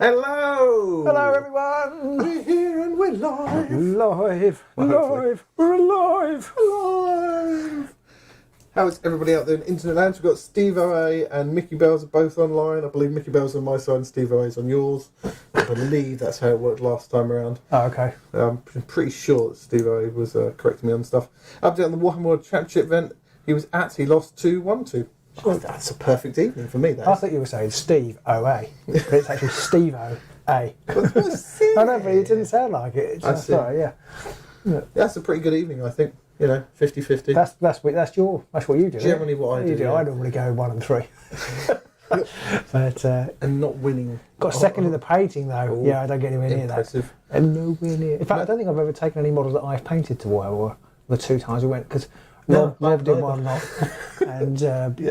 Hello! Hello everyone! We're here and we're live! Live! Live! We're alive! Alive! How's everybody out there in internet land? We've got Steve OA and Mickey Bells are both online. I believe Mickey Bells on my side and Steve OA is on yours. I believe that's how it worked last time around. Oh, okay. I'm pretty sure that Steve OA was correcting me on stuff. Update on the Warhammer World Championship event. He was at, he lost 2-1-2. Oh, that's a perfect evening for me, that I is. thought you were saying Steve OA, but it's actually Steve OA. I know, but it didn't sound like it. I see. Right, yeah. That's a pretty good evening, I think. You know, 50-50. That's what you do. Generally what I do. Yeah. I normally go 1 and 3. But and not winning. got second in the painting though. Oh, yeah, I don't get anywhere near that. And nowhere near. In fact, I don't think I've ever taken any models that I've painted to Warhammer the 2 times we went, because Rob did one lot and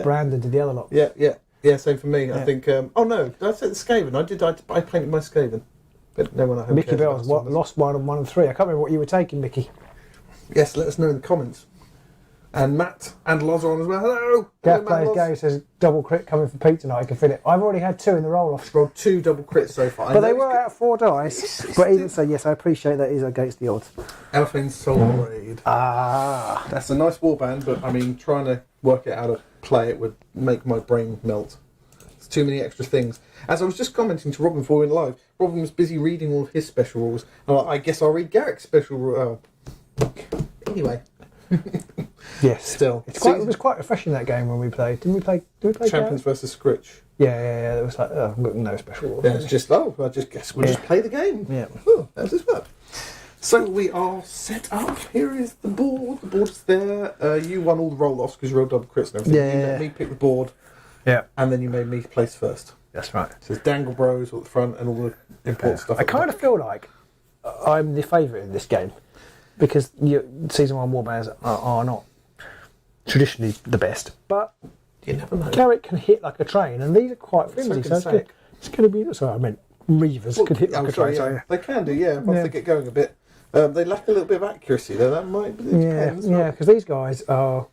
Brandon did the other lot. Yeah, same for me. I think. Oh no, did I say the Skaven? I painted my Skaven, but no one at home Mickey cares Bells about lost 1 and 1 and 3. I can't remember what you were taking, Mickey. Yes, let us know in the comments. And Matt and Loz are on as well. Hello. Gaff Plays Gay says double crit coming for Pete tonight. I can fit it. I've already had 2 in the roll-off. Rolled 2 double crits so far. But they were out 4 dice. But even so, yes, I appreciate that is against the odds. Elephant Soul Raid. Ah, That's a nice warband, but I mean, trying to work out how to play it would make my brain melt. It's too many extra things. As I was just commenting to Robin before we went live, Robin was busy reading all of his special rules. And I guess I'll read Garrek's special rule. Anyway. yes. Still. It was quite refreshing that game when we played. Did we play Champions versus Scritch. Yeah. It was like, oh, I've got no special rules. Yeah, it's just, I just guess we'll just play the game. Yeah. Oh, how's this work? So we are set up. Here is the board. The board is there. You won all the roll-offs because you rolled double crits and everything. Yeah. You let me pick the board. Yeah. And then you made me place first. That's right. So there's Dangle Bros at the front and all the important stuff. I kind of feel like I'm the favourite in this game because Season 1 warbands are not traditionally the best, but you never know. Garrek can hit like a train, and these are quite flimsy, so it's going to be... Sorry, I meant Reavers can hit like a train. Yeah. They can do, once they get going a bit. They lack a little bit of accuracy, though. That might be... Yeah, because these guys are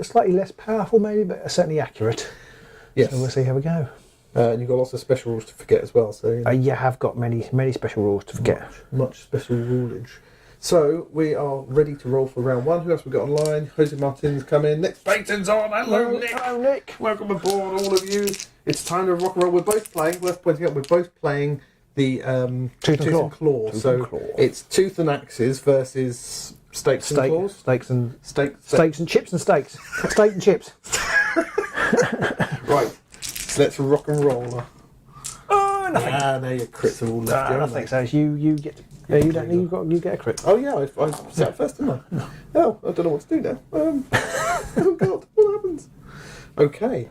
slightly less powerful, maybe, but are certainly accurate. Yes. So we'll see how we go. And you've got lots of special rules to forget as well. So you have got many special rules to forget. Much special rulage. So we are ready to roll for round 1. Who else we got online? Jose Martin's come in. Nick Baton's on. Hello, Nick. Hello, Nick. Welcome aboard, all of you. It's time to rock and roll. We're both playing. Worth pointing out, we're both playing the Tooth and Claw. It's Tooth and Axes versus Stakes and Claws. Steaks and chips and steaks. Steak and chips. Right. So let's rock and roll. Oh, nothing. Now your crits are all left. Nothing. So you get. You get a crit. Oh yeah, I sat first, didn't I? Oh, I don't know what to do now. Oh God, what happens? Okay.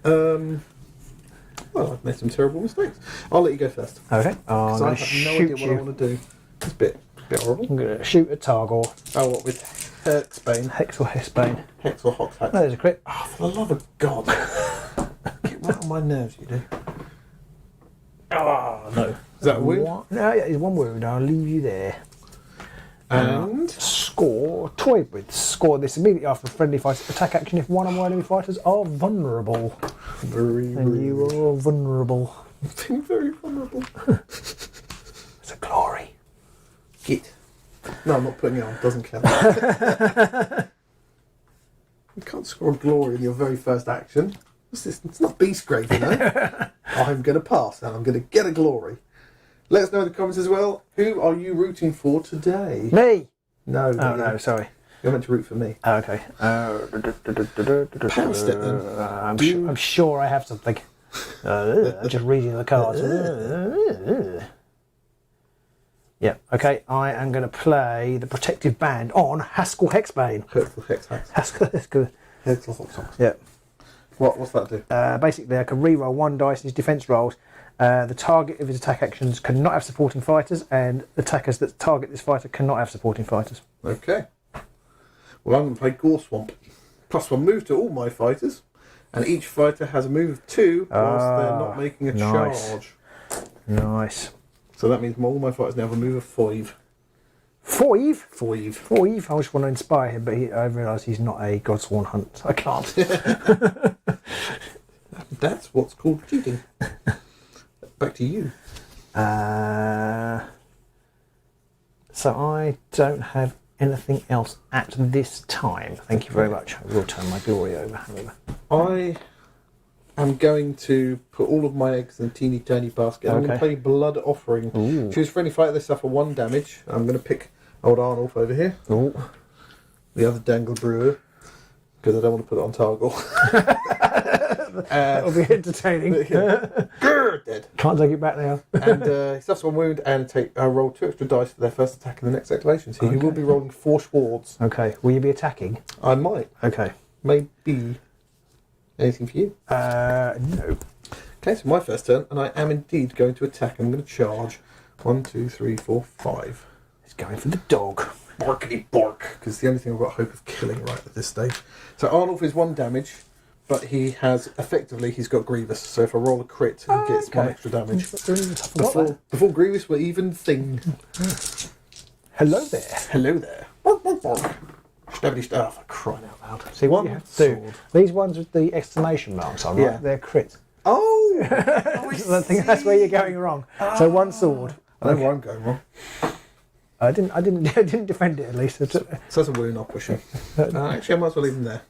Well, I've made some terrible mistakes. I'll let you go first. Okay. Because I have no idea what I want to do. It's a bit horrible. I'm going to shoot at Targor. Oh, what with Hexbane? Hex or Hexbane? Hex or Hox. No, there's a crit. Oh, for the love of God! Get right on my nerves, you do. Oh no. Is that a wound? No, yeah, it's 1 wound. I'll leave you there. And toyed with. Score this immediately after a friendly fight. Attack action if one or more enemy fighters are vulnerable. And you are vulnerable. I'm very vulnerable. It's a glory. Git. No, I'm not putting it on. It doesn't count. You can't score a glory in your very first action. What's this? It's not beast grade, you know. I'm going to pass and I'm going to get a glory. Let us know in the comments as well. Who are you rooting for today? Me. No. No, sorry. You're meant to root for me. Oh, okay. Pound step then. I'm sure I have something. Just reading the cards. Yeah. Okay. I am going to play the protective band on Haskell Hexbane. Haskell Hexbane. Yeah. What's that do? Basically, I can re-roll 1 dice in his defense rolls. The target of his attack actions cannot have supporting fighters, and attackers that target this fighter cannot have supporting fighters. Okay. Well, I'm going to play Gore Swamp. +1 move to all my fighters, and each fighter has a move of 2 whilst they're not making a charge. Nice. So that means all my fighters now have a move of 5. 5? 5. 5? I just want to inspire him, but I realise he's not a Godsworn Hunt, so I can't. That's what's called cheating. Back to you. So I don't have anything else at this time. Thank you very much. I will turn my glory over, however. I am going to put all of my eggs in a teeny tiny basket. I'm going to play Blood Offering. Ooh. Choose friendly fighter, they suffer 1 damage. I'm going to pick old Arnulf over here. Ooh. The other Dangle Brewer. Because I don't want to put it on Targle. That'll be entertaining. Dead. Can't take it back now. And he suffers 1 wound and roll 2 extra dice for their first attack in the next activation. So he will be rolling 4 swords. Okay. Will you be attacking? I might. Okay. Maybe. Anything for you? No. Okay, so my first turn, and I am indeed going to attack. I'm going to charge. 1, 2, 3, 4, 5. He's going for the dog. Barkity bark, because it's the only thing I've got hope of killing right at this stage. So Arnulf is 1 damage, but he's got Grievous. So if I roll a crit, he gets 1 extra damage. Before Grievous were even thing. Hello there. Hello there. Bark, bark, bark. Stabby stuff. For crying out loud. See what you have to do. These ones with the exclamation marks on, right? They're crit. Oh! I think that's where you're going wrong. So 1 sword. I know where I'm going wrong. I didn't defend it at least. So that's a wound, I'll push him. Actually, I might as well leave him there.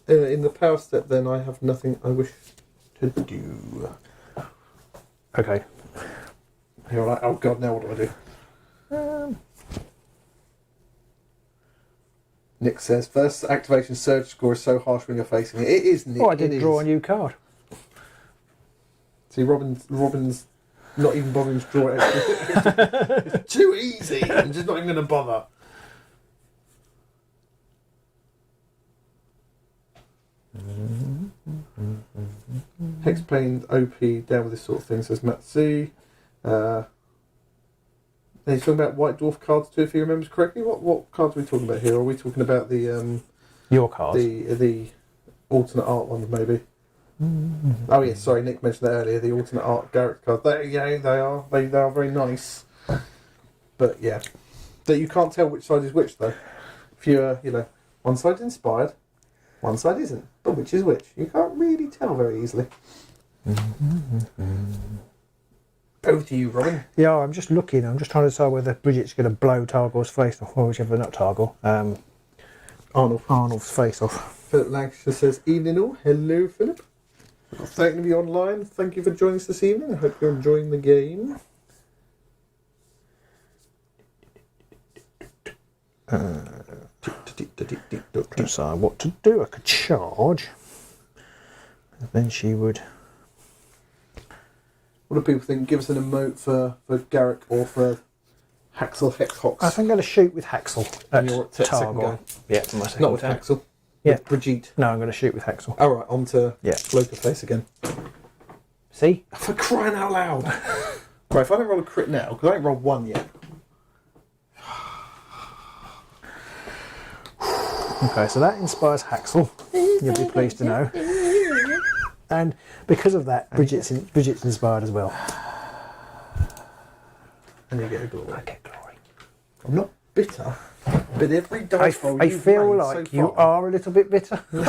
In the power step, then, I have nothing I wish to do. Okay. You're like, oh god, now what do I do? Nick says, first activation surge score is so harsh when you're facing it. It is, Nick. Oh, I didn't draw a new card. See, Robin's not even bothering to draw it. It's too easy. I'm just not even going to bother. Hexbanes OP down with this sort of thing, says Matt C. And he's talking about White Dwarf cards too, if he remembers correctly. What cards are we talking about here? Are we talking about the your cards? The alternate art ones, maybe? Oh yes, sorry, Nick mentioned that earlier. The alternate art Garrek cards. They are very nice. But yeah, that you can't tell which side is which though. If you're one side's inspired, one side isn't. But which is which? You can't really tell very easily. Over to you, Robin. Yeah, I'm just looking. I'm just trying to decide whether Bridget's going to blow Targle's face off, or whichever, not Targle. Arnulf's face off. Philip Lancashire says, evening all. Hello, Philip. Thank you to be online. Thank you for joining us this evening. I hope you're enjoying the game. Decide what to do. I could charge. And then she would. What do people think? Give us an emote for Garrek or for Haxel Hexhox. I think I'm going to shoot with Haxel. And you're at second go. Yeah, my second not with turn. Haxel. Yeah. With Brigitte. No, I'm going to shoot with Haxel. All right, on to Yeah. Floater Face again. See? For crying out loud. Right, if I don't roll a crit now, because I ain't rolled 1 yet. Okay, so that inspires Haxel. You'll be pleased to know. And because of that, Bridget's inspired as well. And you get a glory. I get glory. I'm not bitter, but every dice roll I you've feel made like so you far, are a little bit bitter. I'm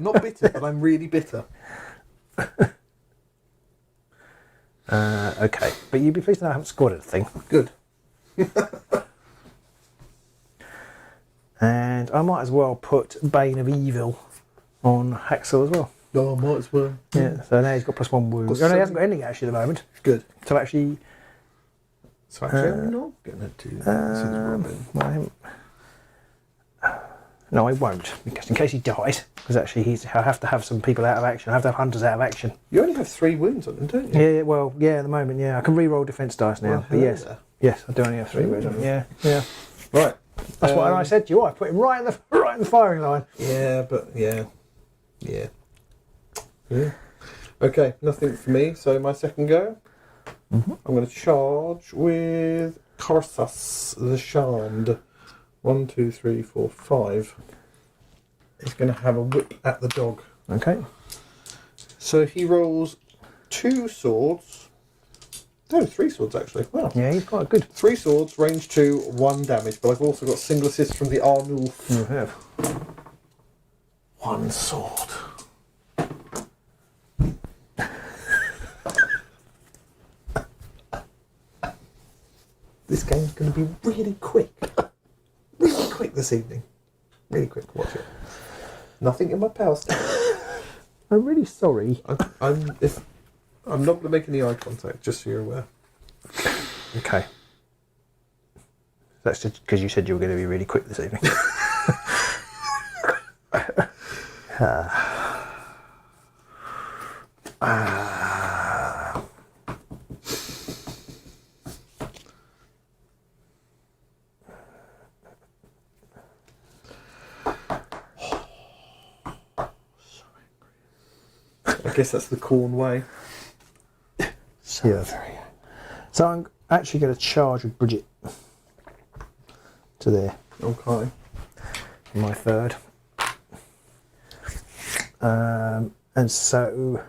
not bitter, but I'm really bitter. Okay, but you'd be pleased to know I haven't scored anything. Good. And I might as well put Bane of Evil on Haxel as well. Oh, might as well. Yeah, so now he's got +1 wound. Got Oh, no, he hasn't got anything actually at the moment. Good. So actually, So actually, I'm not going to do that since Robin. well, no, I won't, because in case he dies, because actually I have to have some people out of action. I have to have hunters out of action. You only have 3 wounds on them, don't you? Yeah, well, yeah, at the moment, yeah. I can re-roll defence dice now, Well, but yes. there. Yes, I do only have 3 wounds on them. Yeah, yeah. Right. That's what I said to you. I put him right in the firing line. Yeah, but yeah. Okay, nothing for me. So my second go, I'm going to charge with Karsas the Charmed. 1, 2, 3, 4, 5. He's going to have a whip at the dog. Okay. So he rolls 2 swords. No, 3 swords actually. Wow. Yeah, he's quite good. 3 swords, range 2, 1 damage. But I've also got single assist from the Arnulf. You have. 1 sword. This game's going to be really quick. Really quick this evening. Really quick. Watch it. Nothing in my power step. I'm really sorry. I'm not going to make any eye contact, just so you're aware. Okay. That's just because you said you were going to be really quick this evening. I guess that's the corn way. So I'm actually going to charge with Bridget to there. Okay. My third. And so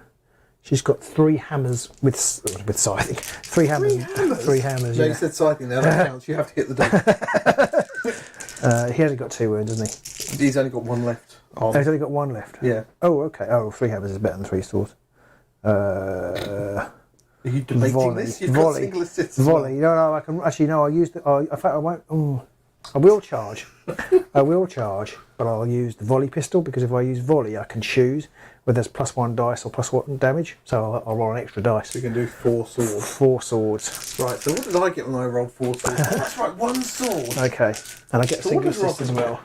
she's got 3 hammers with scything. 3 hammers. 3 hammers. No, Yeah. you said scything there. That counts. You have to hit the dog. He only got 2 wounds, hasn't he? He's only got 1 left. Oh, he's only got 1 left. Yeah. Oh, okay. Oh, 3 hammers is better than 3 swords. Are you debating Volley. this? You've got single assists. Volley. No, I can actually. No, I'll use the. In fact, I won't. I will charge. I will charge, but I'll use the volley pistol because if I use volley, I can choose whether there's +1 dice or +1 damage. So I'll roll an extra dice. So you can do 4 swords. 4 swords. Right. So what did I get when I rolled 4 swords? That's right. 1 sword. Okay, and I get a So single what does assist as Robin well.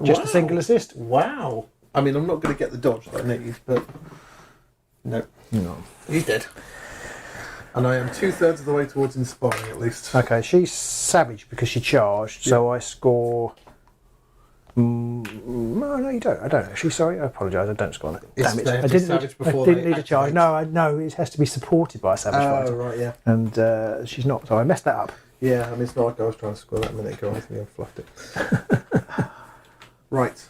Just a Wow. single assist. Wow. I mean, I'm not going to get the dodge that I need, but no. No. He's dead. And I am 2/3 of the way towards inspiring, at least. Okay, she's savage because she charged, so I score. No, you don't. I don't actually. Sorry, I apologise. I don't score on it. Yes, Damn it! they have I to be didn't savage need, before I didn't they need a charge. activate. No, it has to be supported by a savage Oh, fighter, right, yeah. and she's not. So I messed that up. Yeah, I mean, it's not like I was trying to score that a minute ago. I think I fluffed it. Right.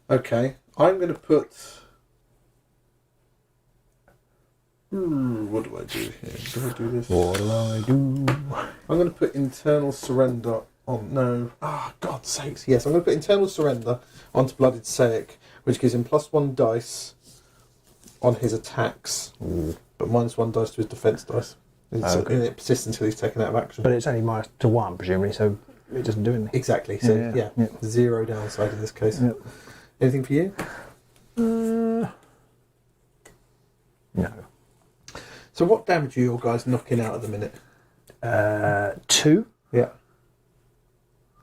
Okay, I'm going to put... what do I do here? Do I do this? What do I do? I'm going to put internal surrender on... No. Ah, God's sakes. Yes, I'm going to put internal surrender onto Blooded Sayic, which gives him +1 dice on his attacks, but -1 dice to his defense dice. And it persists until he's taken out of action. But it's only -1, presumably, so it doesn't do anything. Exactly. So, Yeah. 0 downside in this case. Yep. Anything for you? No. So what damage are your guys knocking out at the minute? 2, Yeah.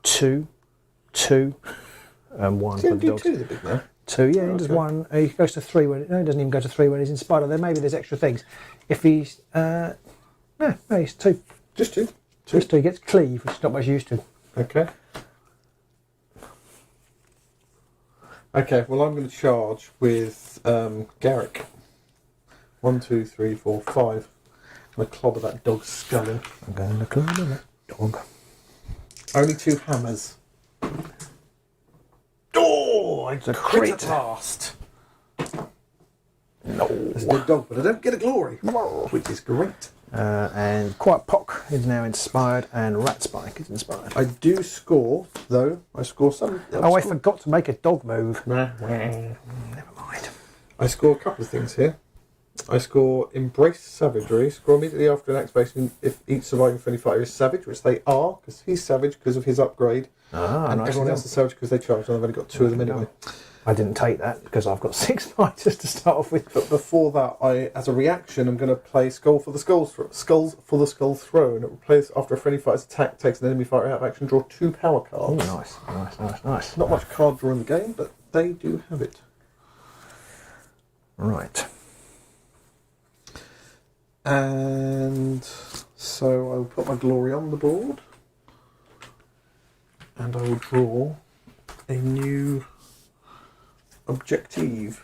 2, 2, and 1 Does for he the do dogs. 2, the big man? 2, yeah, he Oh, does okay. 1. He goes to 3 when... No, he doesn't even go to 3 when he's inspired. Then maybe there's extra things. If he's... no, he's 2. Just 2. Just 2. He gets cleave, which is not much used to. Okay. Okay, well I'm going to charge with Garrek. 1, 2, 3, 4, 5. I'm going to clobber that dog's skull in. I'm going to clobber that dog. Only 2 hammers. Oh, I a crit crit. at last. No. It's a good dog, but I don't get a glory, which is great. And Quiet Pock is now inspired, and Rat Spike is inspired. I do score, though. I score some... I forgot to make a dog move. Nah. Never mind. I score a couple of things here. I score Embrace Savagery. Score immediately after an activation if each surviving friendly fighter is savage, which they are, because he's savage because of his upgrade. And nice everyone else is savage because they charge, and I've only got 2 of them anyway. I didn't take that because I've got 6 fighters to start off with. But before that, as a reaction, I'm going to play Skulls for the Skull Throw, and it will play after a friendly fighter's attack takes an enemy fighter out of action, draw 2 power Oh, cards. nice. Not much card draw in the game, but they do have it. Right. And so I will put my glory on the board, and I will draw a new objective.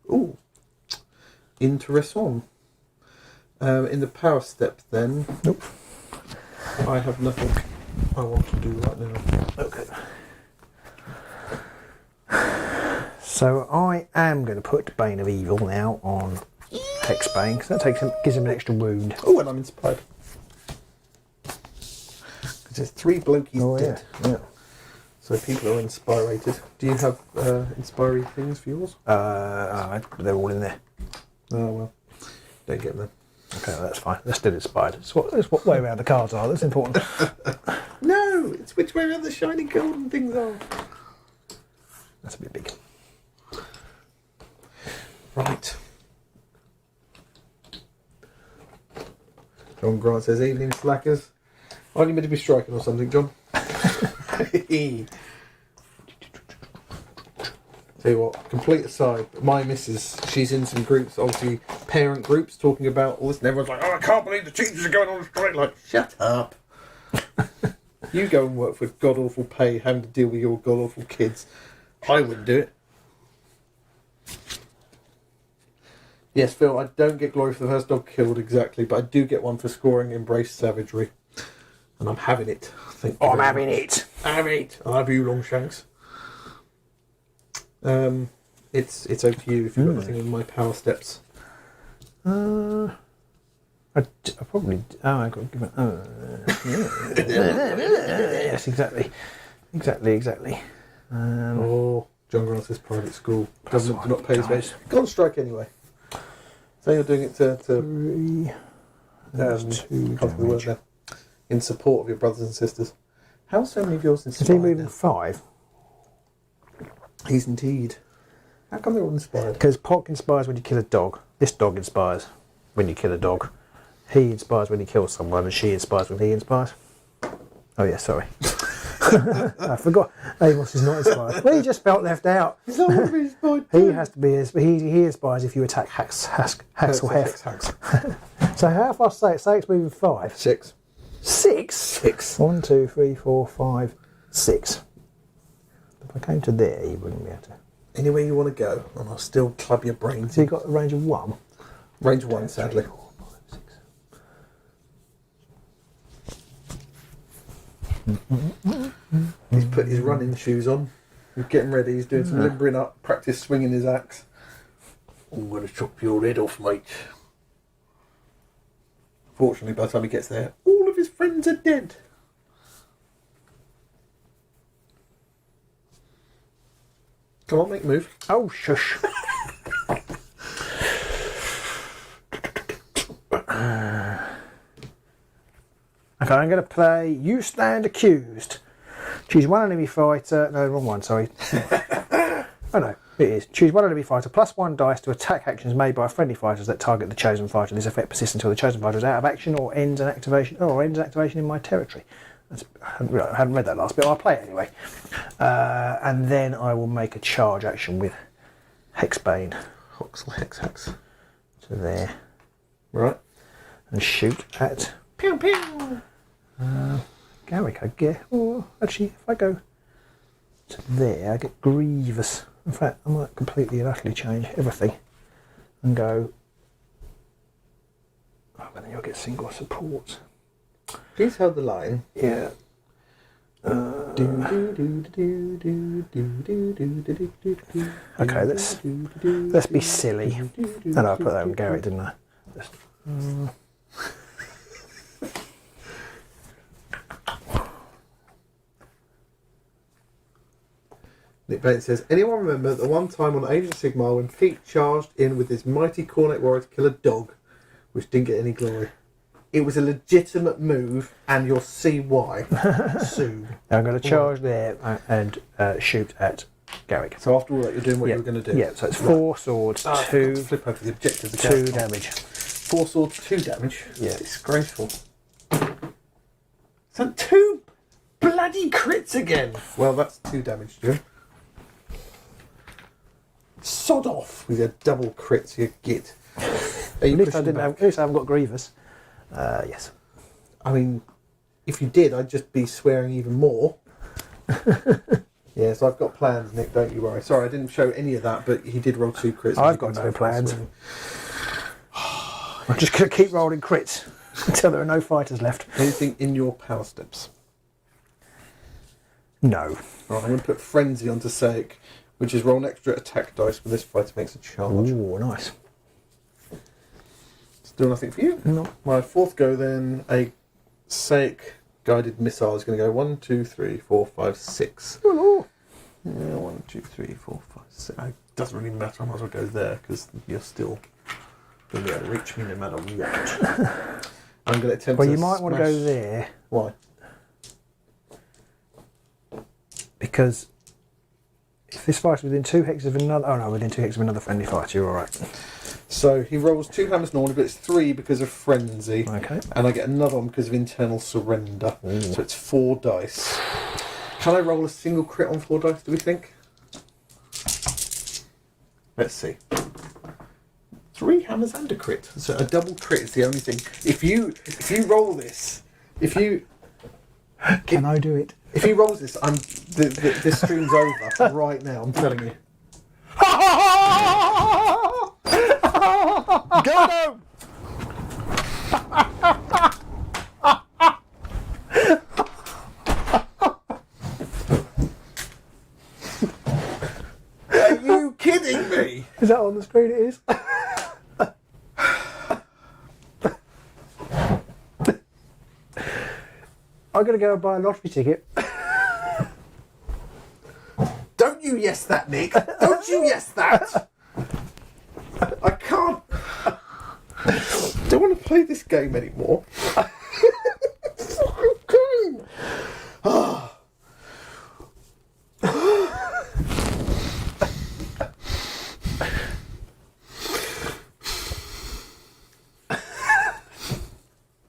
Ooh, interessant. In the power step, then. Nope. I have nothing I want to do right now. Okay. So I am going to put Bane of Evil now on Hexbane because that gives him an extra wound. Oh, and I'm inspired. Because there's 3 blokies dead. Yeah. So people are inspirated. Do you have inspiring things for yours? They're all in there. Oh well, don't get them. Okay, well, that's fine. They're still inspired. It's what way around the cards are. That's important. No, it's which way around the shiny golden things are. That's a bit big. Right. John Grant says, "Evening slackers. Aren't you meant to be striking or something, John?" Tell you what, complete aside, my missus, she's in some groups, obviously parent groups, talking about all this, and everyone's like, "Oh, I can't believe the teachers are going on strike." Like, shut up. You go and work for god awful pay, having to deal with your god awful kids. I wouldn't do it. Yes, Phil, I don't get glory for the first dog killed exactly, but I do get one for scoring Embrace Savagery. And I'm having it. I'm having it. Have it. I love you, Longshanks. It's over to you if you've got anything in my power steps. I probably. Oh, I got to give it. Yes, exactly. John Grant says private school. Government do not pay his wage. Go on strike anyway. So you're doing it to 3. That's 2 damage. In support of your brothers and sisters. How are so many of yours Is inspired? he moving 5? He's indeed. How come they're all inspired? Because Pock inspires when you kill a dog. This dog inspires when you kill a dog. He inspires when he kills someone, and she inspires when he inspires. Oh yeah, sorry. I forgot. Amos is not inspired. Well, he just felt left out. He's not going to be inspired. He has to be. He inspires if you attack Hax or Hef. So how far say it's moving 5? 6. 6? 6. 1, 2, 3, 4, 5, 6. If I came to there, you wouldn't be able to. Anywhere you want to go, and I'll still club your brains. So you got a range of 1? Range of 1, sadly. 3, 4, 5, 6. He's put his running shoes on. He's getting ready. He's doing some limbering up, practice swinging his axe. I'm going to chop your head off, mate. Fortunately, by the time he gets there, all of his friends are dead. Come on, make a move. Oh, shush. Okay, I'm going to play You Stand Accused. Choose one enemy fighter. No, wrong one, sorry. Oh no, it is. Choose one enemy fighter plus 1 dice to attack actions made by friendly fighters that target the chosen fighter. This effect persists until the chosen fighter is out of action or ends an activation in my territory. I hadn't read that last bit, I'll play it anyway. And then I will make a charge action with Hexbane. Hoxel, hex. To there. Right. And shoot at Pew, pew. Garrek, I guess. Oh, actually, if I go to there, I get Grievous. In fact, I might completely and utterly change everything and go. Oh, but then you'll get single support. Please hold the line. Yeah. Okay, let's be silly. And I put that on Garrek, didn't I? Nick Bates says, anyone remember the one time on Age of Sigmar when Pete charged in with his mighty Cornet warrior to kill a dog, which didn't get any glory? It was a legitimate move, and you'll see why soon. I'm going to charge there and shoot at Garrek. So after all that, you're doing what you were going to do? Yeah, so it's 4 swords, 2, flip over the objectives 2 damage. 4 swords, 2 damage? Yeah. Disgraceful. So 2 bloody crits again! Well, that's 2 damage, Jim. Sod off with your double crits, you git. At least I haven't got Grievous. Yes. I mean, if you did, I'd just be swearing even more. Yes, I've got plans, Nick, don't you worry. Sorry, I didn't show any of that, but he did roll 2 crits. I've got no plans. I'm just going to keep rolling crits until there are no fighters left. Anything in your power steps? No. Right, I'm going to put Frenzy onto Saik, which is roll an extra attack dice when this fighter makes a charge. Ooh, nice. Still nothing for you? No. My 4th go then, a Saik guided missile is going to go 1, 2, 3, 4, 5, 6. Oh, Yeah, 1, 2, 3, 4, 5, 6. It doesn't really matter. I might as well go there because you're still going to be able to reach me no matter what. I'm going to attempt. well, to you might want to go there. Why? Because if this fighter within 2 hexes of another... Oh, no, within 2 hexes of another friendly fighter, you're all right. So he rolls 2 hammers normally, but it's 3 because of frenzy. Okay. And I get another one because of internal surrender. Ooh. So it's 4 dice. Can I roll a single crit on 4 dice, do we think? Let's see. 3 hammers and a crit. So a double crit is the only thing. If you roll this, Can I do it? if he rolls this, this stream's over right now, I'm telling you. Go home! Are you kidding me? Is that on the screen? It is. I'm going to go and buy a lottery ticket. Don't you yes that, Nick. Don't you yes that. I can't. I don't want to play this game anymore.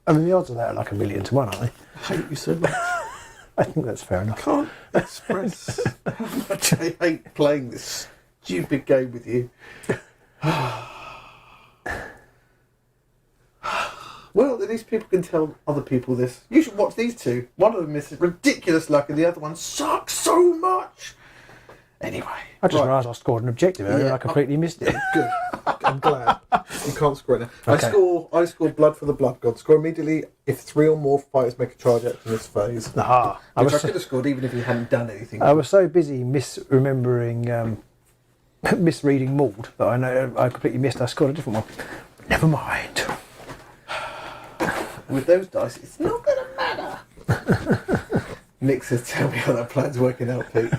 I mean, the odds of that are like 1,000,000 to 1, aren't they? I hate you so much. I think that's fair enough. Can't express how much I hate playing this stupid game with you. Well, at least people can tell other people this. You should watch these two. One of them is ridiculous luck and the other one sucks so much. Anyway. I just right. realised I scored an objective earlier and I completely missed it. Good. I'm glad. You can't score it now. Okay. I score Blood for the Blood God. Score immediately if 3 or more fighters make a charge action in this phase. Aha. Which I could have scored even if you hadn't done anything. I was so busy misremembering, misreading Maud that I completely missed. I scored a different one. Never mind. With those dice, it's not going to matter. Nick says, tell me how that plan's working out, Pete.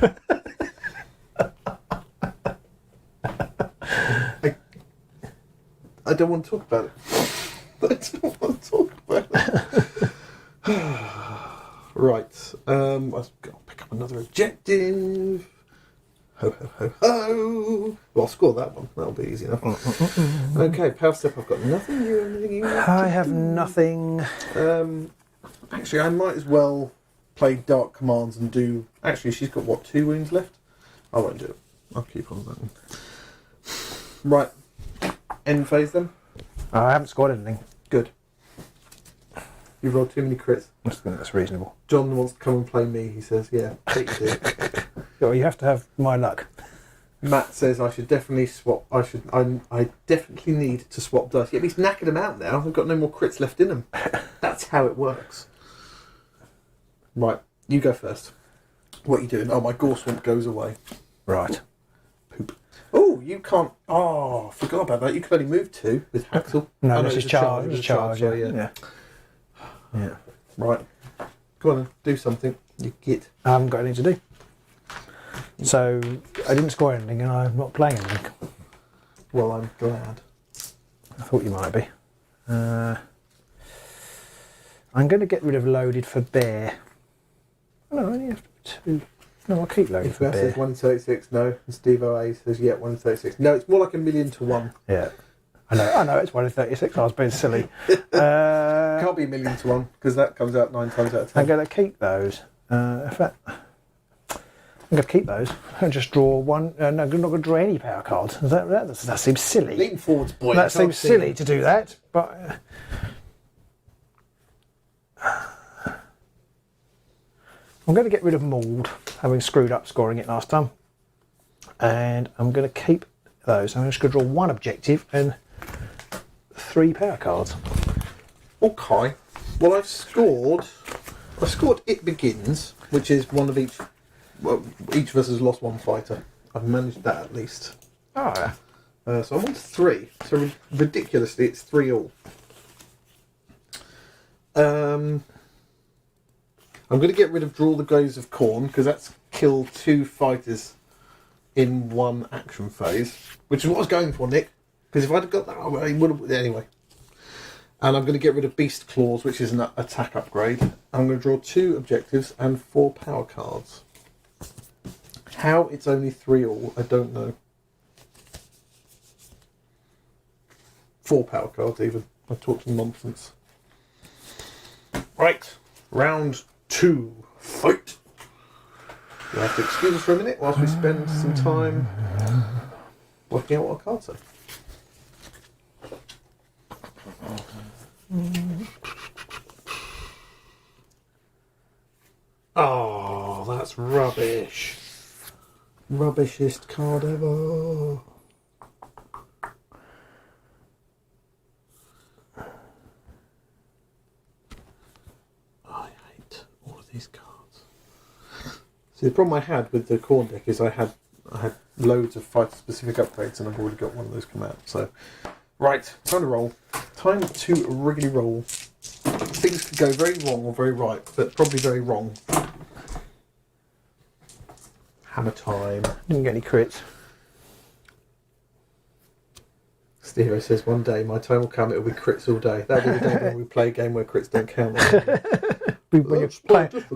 I don't want to talk about it. I don't want to talk about it. Right. I've got to pick up another objective. Ho, ho, ho, ho. Well, I'll score that one. That'll be easy enough. Okay, power step. I've got nothing. I have nothing. Actually, I might as well play Dark Commands and do... Actually, she's got, what, 2 wounds left? I won't do it. I'll keep on that one. Right. End phase then? I haven't scored anything. Good. You rolled too many crits. I think that's reasonable. John wants to come and play me, he says. Yeah, take you do. Well, you have to have my luck. Matt says I should definitely swap. I definitely need to swap dice. Yeah, but he's knackered them out now. I've got no more crits left in them. That's how it works. Right, you go first. What are you doing? Oh, my gore swamp goes away. Right. Poop. Oh, you can't. Oh, I forgot about that. You can only move 2 with Haxel. No, Oh, this is charge. This is charge. sorry, Yeah. Yeah. Right. Go on, do something. You git. I haven't got anything to do. So I didn't score anything and I'm not playing anything. Well, I'm glad. I thought you might be. I'm going to get rid of loaded for bear. No, I only have 2. No, I'll keep loaded If for that bear. says 1 in 36, no. And Steve O.A. says, yeah, 1 in 36. No, it's more like 1,000,000 to 1. Yeah. I know, it's 1 in 36. I was being silly. Can't be 1,000,000 to 1 because that comes out 9 times out of 10. I'm going to keep those. In fact, I'm going to keep those and just draw one. No, I'm not going to draw any power cards. That seems silly. Lean forwards, boy. That seems silly to do that, but I'm going to get rid of Maud, having screwed up scoring it last time, and I'm going to keep those. I'm just going to draw 1 objective and 3 power cards. Okay. Well, I've scored It Begins, which is one of each. Well, each of us has lost 1 fighter. I've managed that at least. Oh, yeah. So I'm on 3. So ridiculously, it's 3 all. I'm going to get rid of Draw the Gaze of Corn, because that's killed 2 fighters in 1 action phase, which is what I was going for, Nick. Because if I'd have got that, I would have... Anyway. And I'm going to get rid of Beast Claws, which is an attack upgrade. I'm going to draw 2 objectives and 4 power cards. How it's only 3 all, I don't know. 4 power cards, even. I talked nonsense. Right. Round 2. Fight! You'll have to excuse us for a minute whilst we spend some time working out what our cards say. Oh, that's rubbish. Rubbishest card ever. I hate all of these cards. See, the problem I had with the corn deck is I had loads of fighter-specific upgrades, and I've already got one of those come out. So, right, time to roll. Time to really roll. Things could go very wrong or very right, but probably very wrong. Hammer time. Didn't get any crits. Steve says, one day my time will come, it'll be crits all day. That'll be the day when we play a game where crits don't count. When you're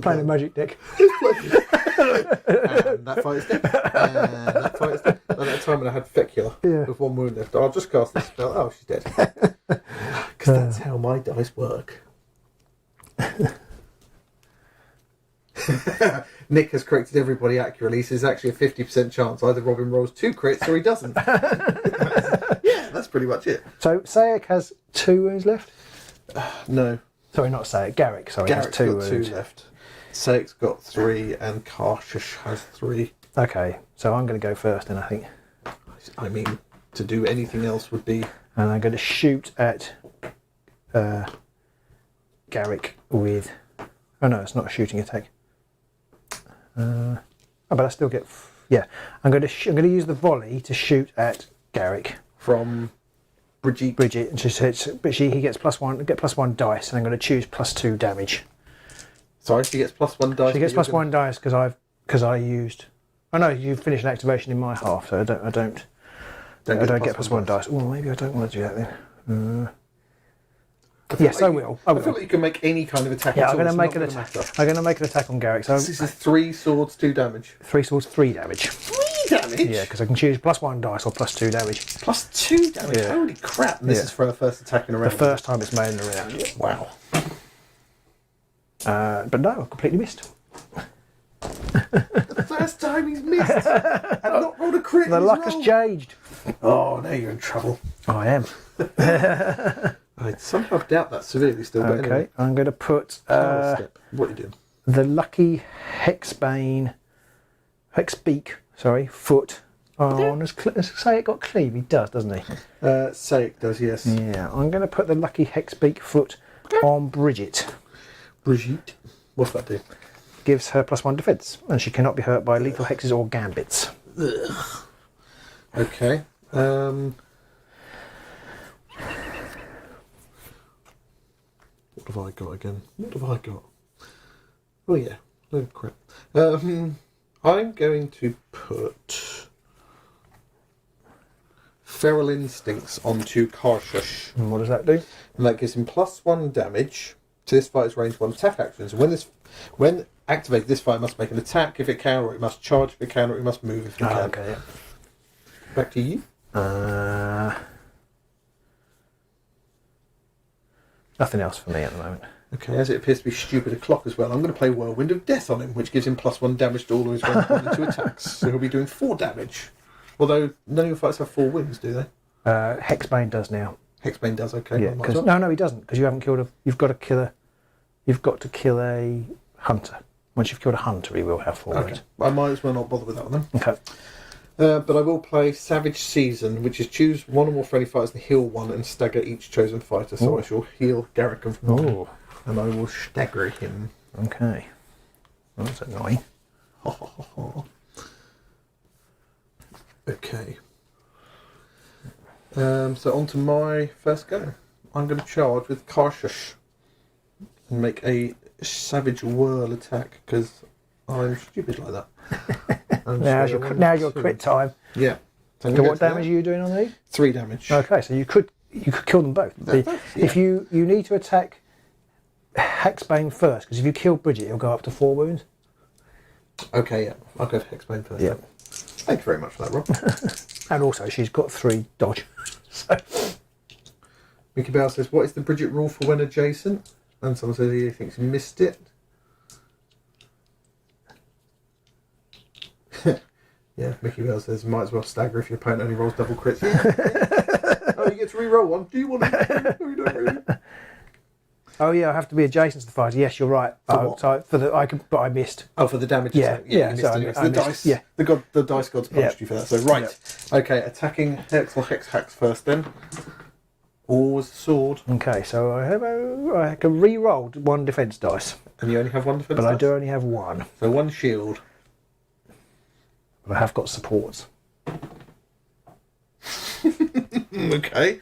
playing a magic deck. And that fight is dead. And that fight is dead. At that time when I had Fecula with 1 wound left, I'll just cast this spell. Oh, she's dead. Because that's how my dice work. Nick has corrected everybody accurately. He says actually a 50% chance either Robin rolls 2 crits or he doesn't. Yeah, that's pretty much it. So Sayek has 2 wounds left? No. Sorry, not Sayek. Garrek, sorry, Garrett's has 2 got wounds. 2 left. Sayek's got 3 and Karshish has 3. Okay, so I'm going to go first then, I think. I mean, to do anything else would be... And I'm going to shoot at Garrek with... Oh no, it's not a shooting attack. But I still get... Yeah, I'm going to use the volley to shoot at Garrek. From Bridget. And she says, but he gets +1 dice, and I'm going to choose +2 damage. Sorry, she gets +1 dice. She gets +1 dice because I used... Oh no, you finish an activation in my half, so I don't get +1 dice. Oh, maybe I don't want to do that then. Yes, I will. I feel like you can make any kind of attack. Yeah, I'm going to make an attack. I'm going to make an attack on Garrek. So this is 3 swords, 2 damage. 3 swords, 3 damage. 3 damage? Yeah, because I can choose +1 dice or +2 damage. +2 damage? Yeah. Holy crap. And this is for our first attack in a round. The first time it's made in a round. Wow. But no, I completely missed. The first time he's missed. And not rolled a crit. The luck has changed. Oh, now you're in trouble. I am. I somehow doubt that severely still. But Okay, anyway. I'm going to put Step. What are you doing? the lucky Hexbeak foot on. Does say it got cleave? He does, doesn't he? Sayek does, yes. Yeah, I'm going to put the lucky Hexbeak foot on Bridget. Brigitte. What's that do? Gives her +1 defence, and she cannot be hurt by lethal hexes or gambits. Ugh. Okay. What have I got again? What have I got? Oh yeah, no crap. I'm going to put Feral Instincts onto Karshish. And what does that do? And that gives him +1 damage to this fighter's range 1 attack actions. And when activated, this fighter must make an attack if it can, or it must charge if it can, or it must move if it can. Okay, yeah. Back to you. Nothing else for me at the moment. Okay, as it appears to be stupid o'clock as well, I'm going to play Whirlwind of Death on him, which gives him +1 damage to all of his range 1 and 2 attacks. So he'll be doing 4 damage. Although none of your fights have 4 wins, do they? Hexbane does now. Hexbane does, okay. Yeah, no, he doesn't, because you haven't killed a. You've got to kill a hunter. Once you've killed a hunter, he will have 4 Okay. wins. I might as well not bother with that one then. Okay. But I will play Savage Season, which is choose 1 or more friendly fighters and heal 1 and stagger each chosen fighter. So I shall heal Garrek of 1 and I will stagger him. Okay. Well, that's annoying. Okay. So on to my first go. I'm going to charge with Karshish and make a Savage Whirl attack because I'm stupid like that. Now's your crit time. Yeah. So what damage are you doing on these? 3 damage. Okay, so you could kill them both. If you need to attack Hexbane first, because if you kill Bridget, it'll go up to 4 wounds. Okay, yeah. I'll go for Hexbane first. Yeah. Thank you very much for that, Rob. And also, she's got 3 dodge. So. Mickey Bell says, what is the Bridget rule for when adjacent? And someone says he thinks you missed it. Yeah, Mickey Bell says, might as well stagger if your opponent only rolls double crits. Yeah. Oh, you get to re-roll one. Do you want to? No, you don't really. Oh yeah, I have to be adjacent to the fighter. Yes, you're right. But I missed. Oh, for the damage. Yeah, attack. Yeah. You missed anyway. So the dice. Yeah. The dice gods punished you for that. So right. Yeah. Okay, attacking Hex or Hex hacks first then. Always sword. Okay, so I can re-roll 1 defense dice. And you only have 1 defense but dice? I do only have 1. So 1 shield. But I have got supports. Okay.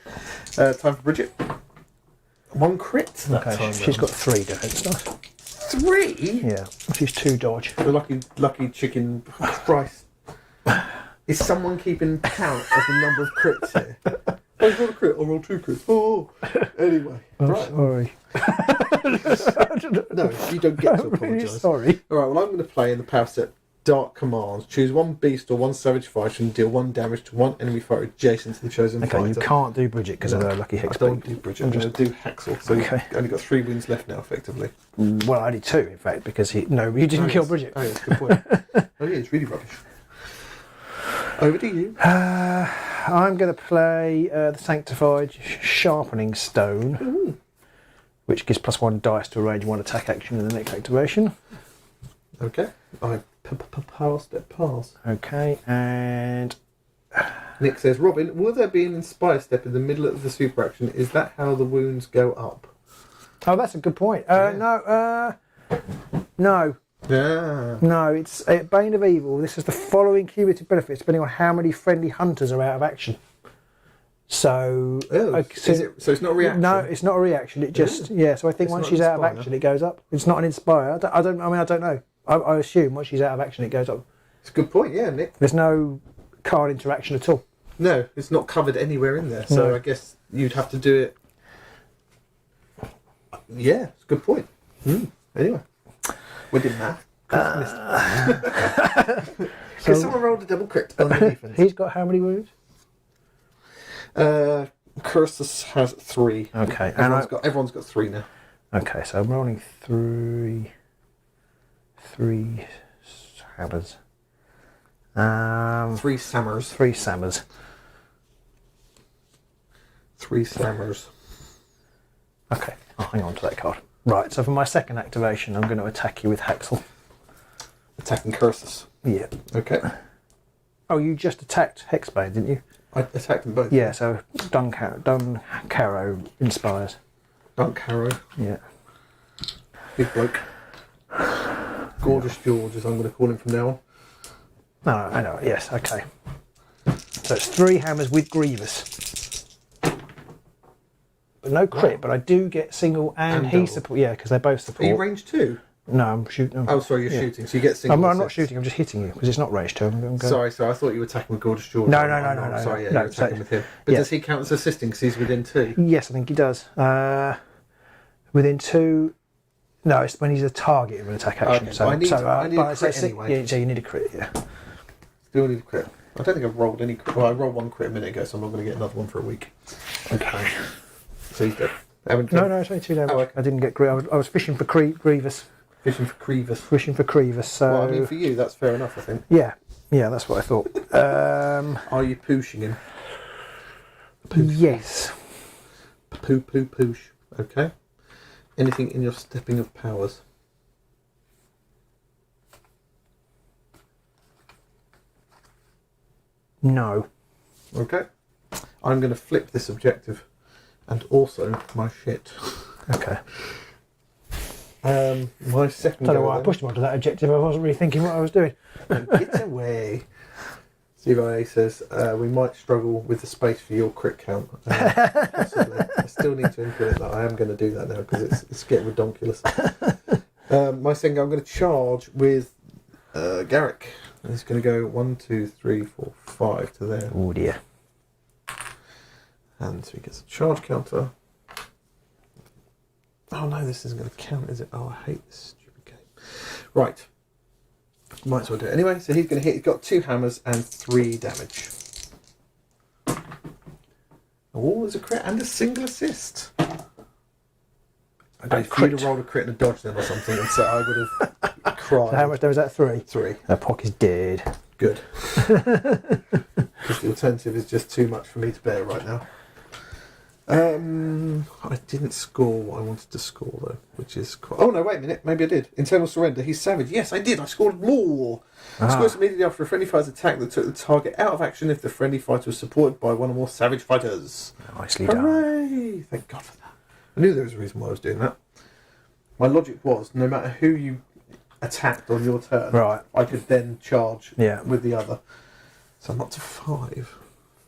Time for Bridget. 1 crit. Okay, she's got 3 defense dice. 3? Yeah, she's 2 dodge. The lucky chicken. Christ. Is someone keeping count of the number of crits here? I rolled a crit, I rolled 2 crits. Oh, anyway. Right. Sorry. No, you don't get to I'm really apologise. sorry. Alright, well, I'm going to play in the power set Dark Commands. Choose 1 beast or 1 savage fighter and deal 1 damage to 1 enemy fighter adjacent to the chosen fighter. Okay, you can't do Bridget because of her lucky Hex. I don't do Bridget, I'm going to do Hexel. So you've only got 3 wounds left now, effectively. Well, only 2, in fact, because you didn't kill Bridget. Oh, yeah, that's a good point. Oh, yeah, it's really rubbish. Over to you. I'm going to play the Sanctified Sharpening Stone, which gives +1 dice to arrange 1 attack action in the next activation. Okay. I passed it. Pass. Okay, and Nick says, Robin, will there be an Inspire step in the middle of the super action? Is that how the wounds go up? oh, that's a good point. No. Yeah. No, it's Bane of Evil. This is the following cumulative benefits depending on how many friendly hunters are out of action. So, so it's not a reaction? No, it's not a reaction. It just So I think It's once not she's out of Inspire. action, it goes up. It's not an Inspire. I don't know. I assume once she's out of action, it goes up. It's a good point, yeah, Nick. There's no card interaction at all. No, it's not covered anywhere in there. So No. I guess you'd have to do it. Yeah, it's a good point. Anyway, we did math. Because someone rolled a double crit on the defense. He's got how many wounds? Cursus has 3. Okay, Everyone's got 3 now. Okay, so I'm rolling 3 hammers. 3 Sammers. 3 Sammers. 3 Sammers. Okay, I'll hang on to that card. Right, so for my second activation, I'm going to attack you with Hexel. Attacking Cursus. Yeah. Okay. Oh, you just attacked Hexbane, didn't you? I attacked them both. Yeah, so Dun Caro inspires. Dunk Harrow. Yeah. Big bloke. Gorgeous George, as I'm going to call him from now on. No, I know. Yes, okay. So it's 3 hammers with Grievous. But no crit, but I do get single and he double. support. Yeah, because they both support. Are you range 2? No, I'm shooting. Oh, sorry, you're shooting, so you get single. I'm not shooting, I'm just hitting you, because it's not range 2. I'm going. Sorry, I thought you were attacking with Gorgeous George. No. Sorry, yeah, No, you're attacking with him. But does he count as assisting because he's within 2? Yes, I think he does. Within 2. No, it's when he's a target of an attack action. Okay, So I need a crit so anyway. Yeah, so you need a crit, yeah. Still need a crit. I don't think I've rolled any crit. Well, I rolled 1 crit a minute ago, so I'm not going to get another one for a week. Okay. So he's dead. No, it's only 2 damage. Oh, okay. I didn't get Grievous. I was fishing for Grievous. Fishing for Grievous. So Well, I mean, for you, that's fair enough, I think. yeah, that's what I thought. Are you pooshing him? Yes. Poosh. Okay. Anything in your stepping of powers? No. Okay. I'm going to flip this objective and also my shit. Okay. My second. I don't know go why I then- pushed him onto that objective. I wasn't really thinking what I was doing. Get away. Steve IA says, we might struggle with the space for your crit count. Possibly. I still need to input it. I am going to do that now because it's getting redonkulous. My second go, I'm going to charge with Garrek. And he's going to go 1, 2, 3, 4, 5 to there. Oh dear. And so he gets a charge counter. Oh no, this isn't going to count, is it? Oh, I hate this stupid game. Right. Might as well do it anyway. So he's going to hit. He's got 2 hammers and 3 damage. Oh, there's a crit and a single assist. If you'd have rolled a crit and a dodge then or something, and so I would have cried. So how much damage was that? 3? 3. That Pock is dead. Good. Because the alternative is just too much for me to bear right now. I didn't score what I wanted to score though, which is quite... Oh no, wait a minute, maybe I did. Internal surrender, he's savage. Yes, I did, I scored more. Scores immediately after a friendly fighter's attack that took the target out of action if the friendly fighter was supported by one or more savage fighters. Nicely done. Hooray! Thank God for that. I knew there was a reason why I was doing that. My logic was, no matter who you attacked on your turn, right, I could then charge yeah. with the other. So I'm up to 5.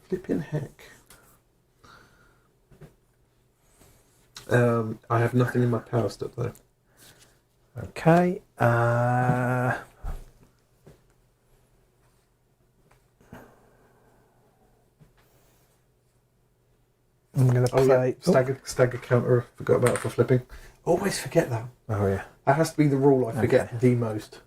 Flipping heck. I have nothing in my power step though. Okay. I'm going to play... Yeah. Stagger counter, forgot about it for flipping. Always forget that. Oh yeah. That has to be the rule I forget the most.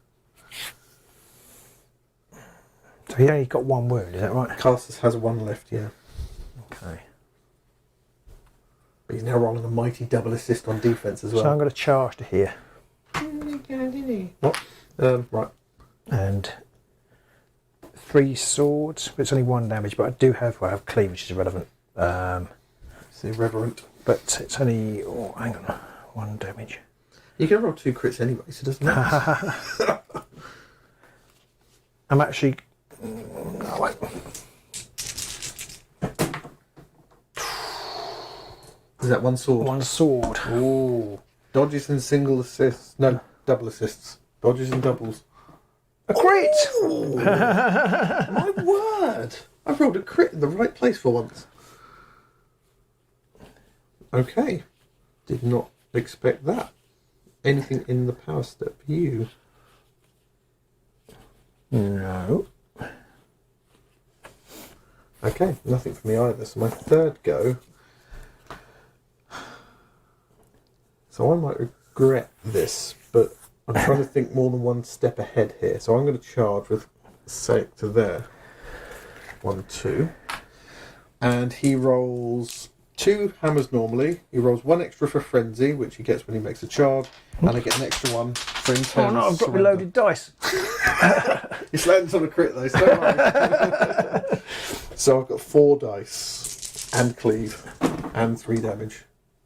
So he only got 1 wound, is that right? Castus has 1 left, yeah. Okay. But he's now rolling a mighty double assist on defence as well. So I'm going to charge to here. What? Right. And 3 swords. But it's only 1 damage, but I do have cleave, which is irrelevant. It's irreverent. But it's only... Oh, hang on. 1 damage. You can roll 2 crits anyway, so it doesn't matter. I'm actually... Oh, wait. Is that 1 sword? 1 sword. Ooh. Dodges and single assists. No, double assists. Dodges and doubles. A crit! My word! I've rolled a crit in the right place for once. Okay. Did not expect that. Anything in the power step for you? No. Okay, nothing for me either. So my third go. So I might regret this, but I'm trying to think more than 1 step ahead here. So I'm going to charge with Sake to there. 1, 2. And he rolls 2 hammers normally. He rolls 1 extra for frenzy, which he gets when he makes a charge. And I get an extra 1 for internal. Oh no, I've got surrender. reloaded dice. It's landed on a crit though, so don't worry. So I've got 4 dice and cleave and 3 damage.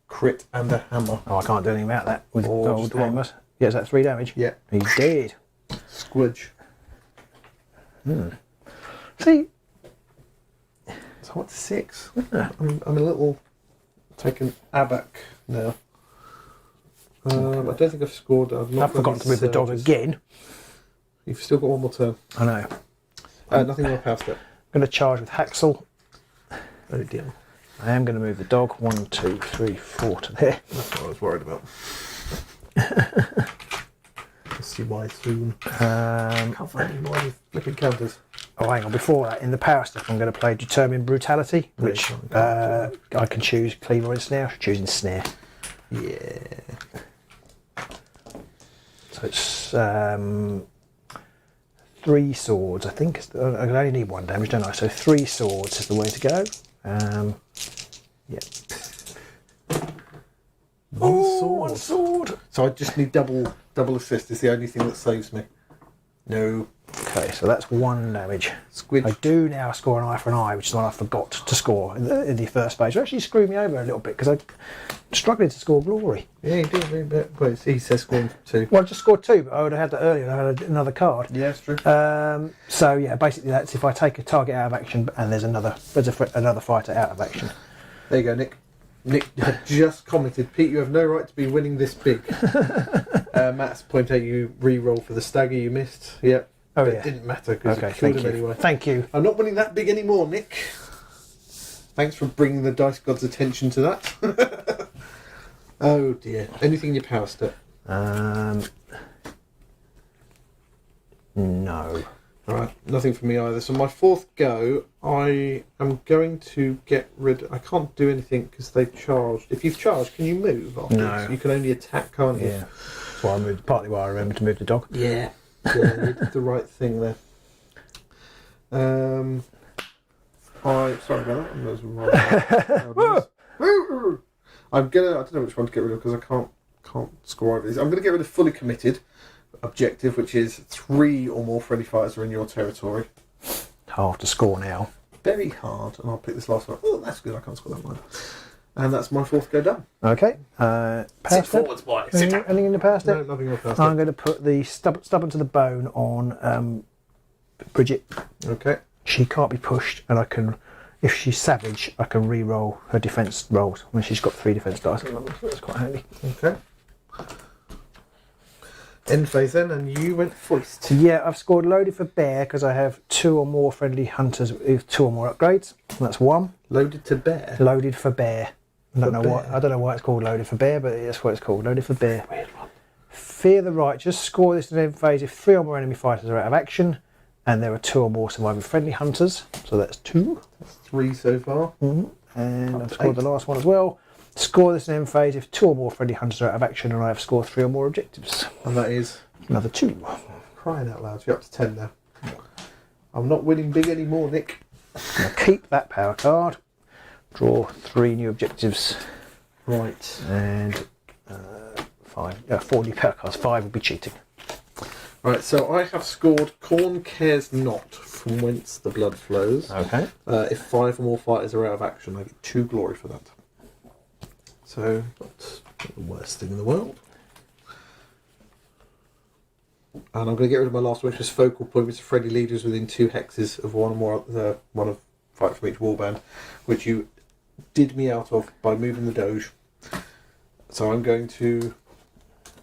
Crit and a hammer. Oh, I can't do anything about that with Oh, gold just one. hammers. Yeah, is that 3 damage? Yeah. He's dead. Squidge. See? So what's 6? I'm a little taken aback now. I don't think I've scored. I've forgotten to move the dog again. You've still got 1 more turn. I know. Nothing on my power step. I'm going to charge with Haxel. Oh dear. I am going to move the dog 1, 2, 3, 4 to there. That's what I was worried about. We'll see why soon. Can't find any more of these flipping counters. Oh, hang on. Before that, in the power step, I'm going to play Determined Brutality, which I can choose cleave or ensnare. I should choose ensnare. Yeah. So it's 3 swords, I think. I only need 1 damage, don't I? So 3 swords is the way to go. Yeah. 1 sword. So I just need double assist. Is the only thing that saves me. No. Okay, so that's 1 damage. Squidge. I do now score an eye for an eye, which is the one I forgot to score in the first phase. It actually screwed me over a little bit because I'm struggling to score glory. Yeah, you do a little bit. Well, he says scoring 2. Well, I just scored 2, but I would have had that earlier. I had another card. Yeah, that's true. So yeah, basically that's if I take a target out of action and there's another fighter out of action. There you go, Nick. Nick had just commented, Pete, you have no right to be winning this big. Matt's point out you re-roll for the stagger you missed. Yep. Oh, but yeah. It didn't matter because Okay, you killed thank him you. anyway. Thank you. I'm not winning that big anymore, Nick. Thanks for bringing the Dice God's attention to that. Oh dear. Anything in your power step? No. Alright, nothing for me either. So my fourth go, I am going to get rid... I can't do anything because they've charged. If you've charged, can you move afterwards? No. You can only attack, can't you? Yeah. That's why I moved. Partly why I remembered to move the dog. Yeah. Yeah, you did the right thing there. Sorry about that. I'm gonna... I don't know which one to get rid of because I can't score over these. I'm gonna get rid of fully committed objective, which is 3 or more friendly fighters are in your territory. Hard to score now. Very hard, and I'll pick this last one. Oh, that's good. I can't score that one. And that's my fourth go done. Okay. Power Sit step. forwards, boy. Sit down. Anything in the power step? No, nothing in the power I'm step. going to put the stubborn to the bone on Bridget. Okay. She can't be pushed, and I can, if she's savage, I can re-roll her defence rolls when she's got 3 defence dice. That's quite handy. Okay. End phase then, and you went foist. Yeah, I've scored loaded for bear because I have 2 or more friendly hunters with 2 or more upgrades. That's 1. Loaded to bear. Loaded for bear. I don't For know bear. why. I don't know why it's called loaded for bear, but that's what it's called. Loaded for bear. Weird one. Fear the righteous. Score this in end phase if 3 or more enemy fighters are out of action, and there are 2 or more surviving friendly hunters. So that's 2. That's 3 so far. And Up I've to scored 8. the last one as well. Score this in end phase if 2 or more friendly hunters are out of action, and I have scored 3 or more objectives. And that is Another 2. crying out loud. You're up to 10 now. I'm not winning big anymore, Nick. I'll keep that power card. Draw 3 new objectives. Right. And 4 new power cards. 5 will be cheating. Right, so I have scored Corn Cares Not, from whence the blood flows. Okay. If 5 or more fighters are out of action, I get 2 glory for that. So, not the worst thing in the world. And I'm going to get rid of my last one, which was Focal Point, which is friendly leaders within 2 hexes of one or more, one of fight from each warband, which you did me out of by moving the Doge. So I'm going to...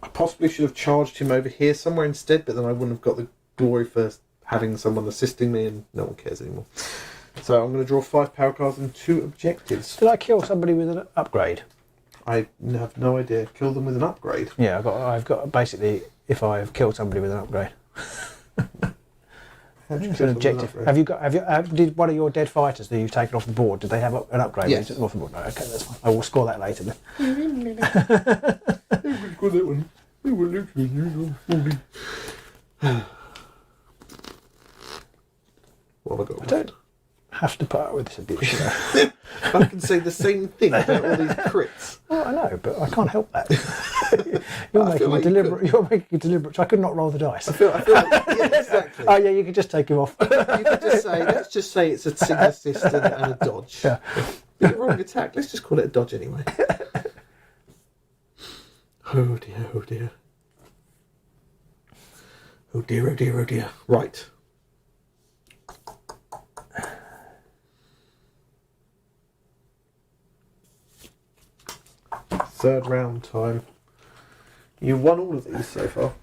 I possibly should have charged him over here somewhere instead, but then I wouldn't have got the glory for having someone assisting me, and no one cares anymore. So I'm going to draw 5 power cards and 2 objectives. Did I kill somebody with an upgrade? I have no idea. Kill them with an upgrade. Yeah, I've got basically, if I've killed somebody with an upgrade. How'd you It's kill an them with an objective. upgrade? Did one of your dead fighters that you've taken off the board, did they have an upgrade? Yes. Off the board? No, okay, that's fine. I will score that later then. Got that one. They were literally what have I got? I don't have to put up with this abuse. You know? I can say the same thing about all these crits. Well, I know, but I can't help that. You're I making feel a like you deliberate. You're making a deliberate. So I could not roll the dice. I feel like, yeah, exactly. Oh yeah, you could just take him off. You could just say, let's just say it's a single assist and a dodge. Yeah. It's a wrong attack. Let's just call it a dodge anyway. Oh dear, oh dear. Oh dear, oh dear, oh dear. Right. Third round time. You won all of these so far.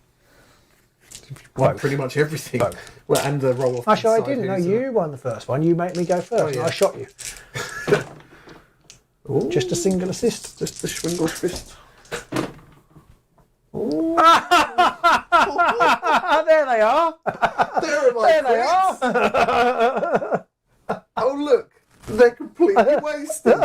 Won pretty much everything. Both. Well, and the roll off. Actually, I side didn't know who's, you won the first one. You made me go first, and yeah. I shot you. Ooh, Just a single assist. just the Schwingle fist. Ooh. There they are. There are my There they crits. are. Oh look, they're completely wasted.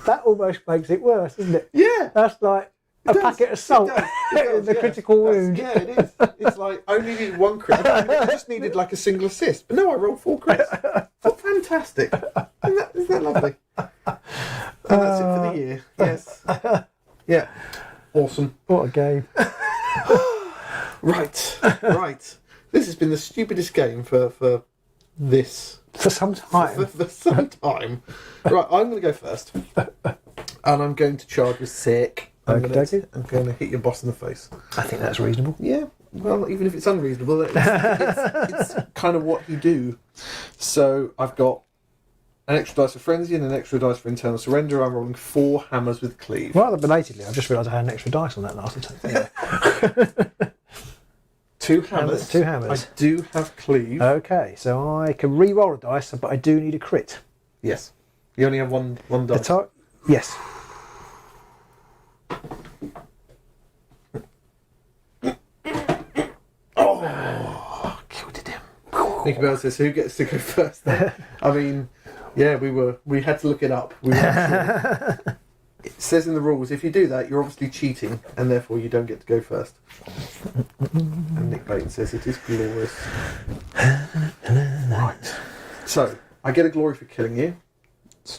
That almost makes it worse, doesn't it? Yeah. That's like a does, packet of salt it does, in the yeah. critical That's- wound. Yeah, it is. It's like I only needed 1 crit. I just needed like a single assist. But no, I rolled 4 crits. Oh, fantastic. Isn't that lovely? And that's it for the year. Yes. Yeah. Awesome. What a game. Right. Right. This has been the stupidest game for this. For some time. For some time. Right, I'm going to go first. And I'm going to charge with sick. I'm going to hit your boss in the face. I think that's reasonable. Yeah, well, even if it's unreasonable, it's kind of what you do. So I've got an extra dice for frenzy and an extra dice for internal surrender. I'm rolling 4 hammers with cleave. Rather belatedly, I just realised I had an extra dice on that last attack. 2 hammers. 2 hammers. I do have cleave. Okay, so I can re-roll a dice, but I do need a crit. Yes. You only have one The dice. yes. Oh, Mickey Bell says, who gets to go first then? I mean, yeah, we had to look it up. We weren't sure. It says in the rules, if you do that, you're obviously cheating, and therefore you don't get to go first. And Nick Baton says it is glorious. Right. So, I get a glory for killing you.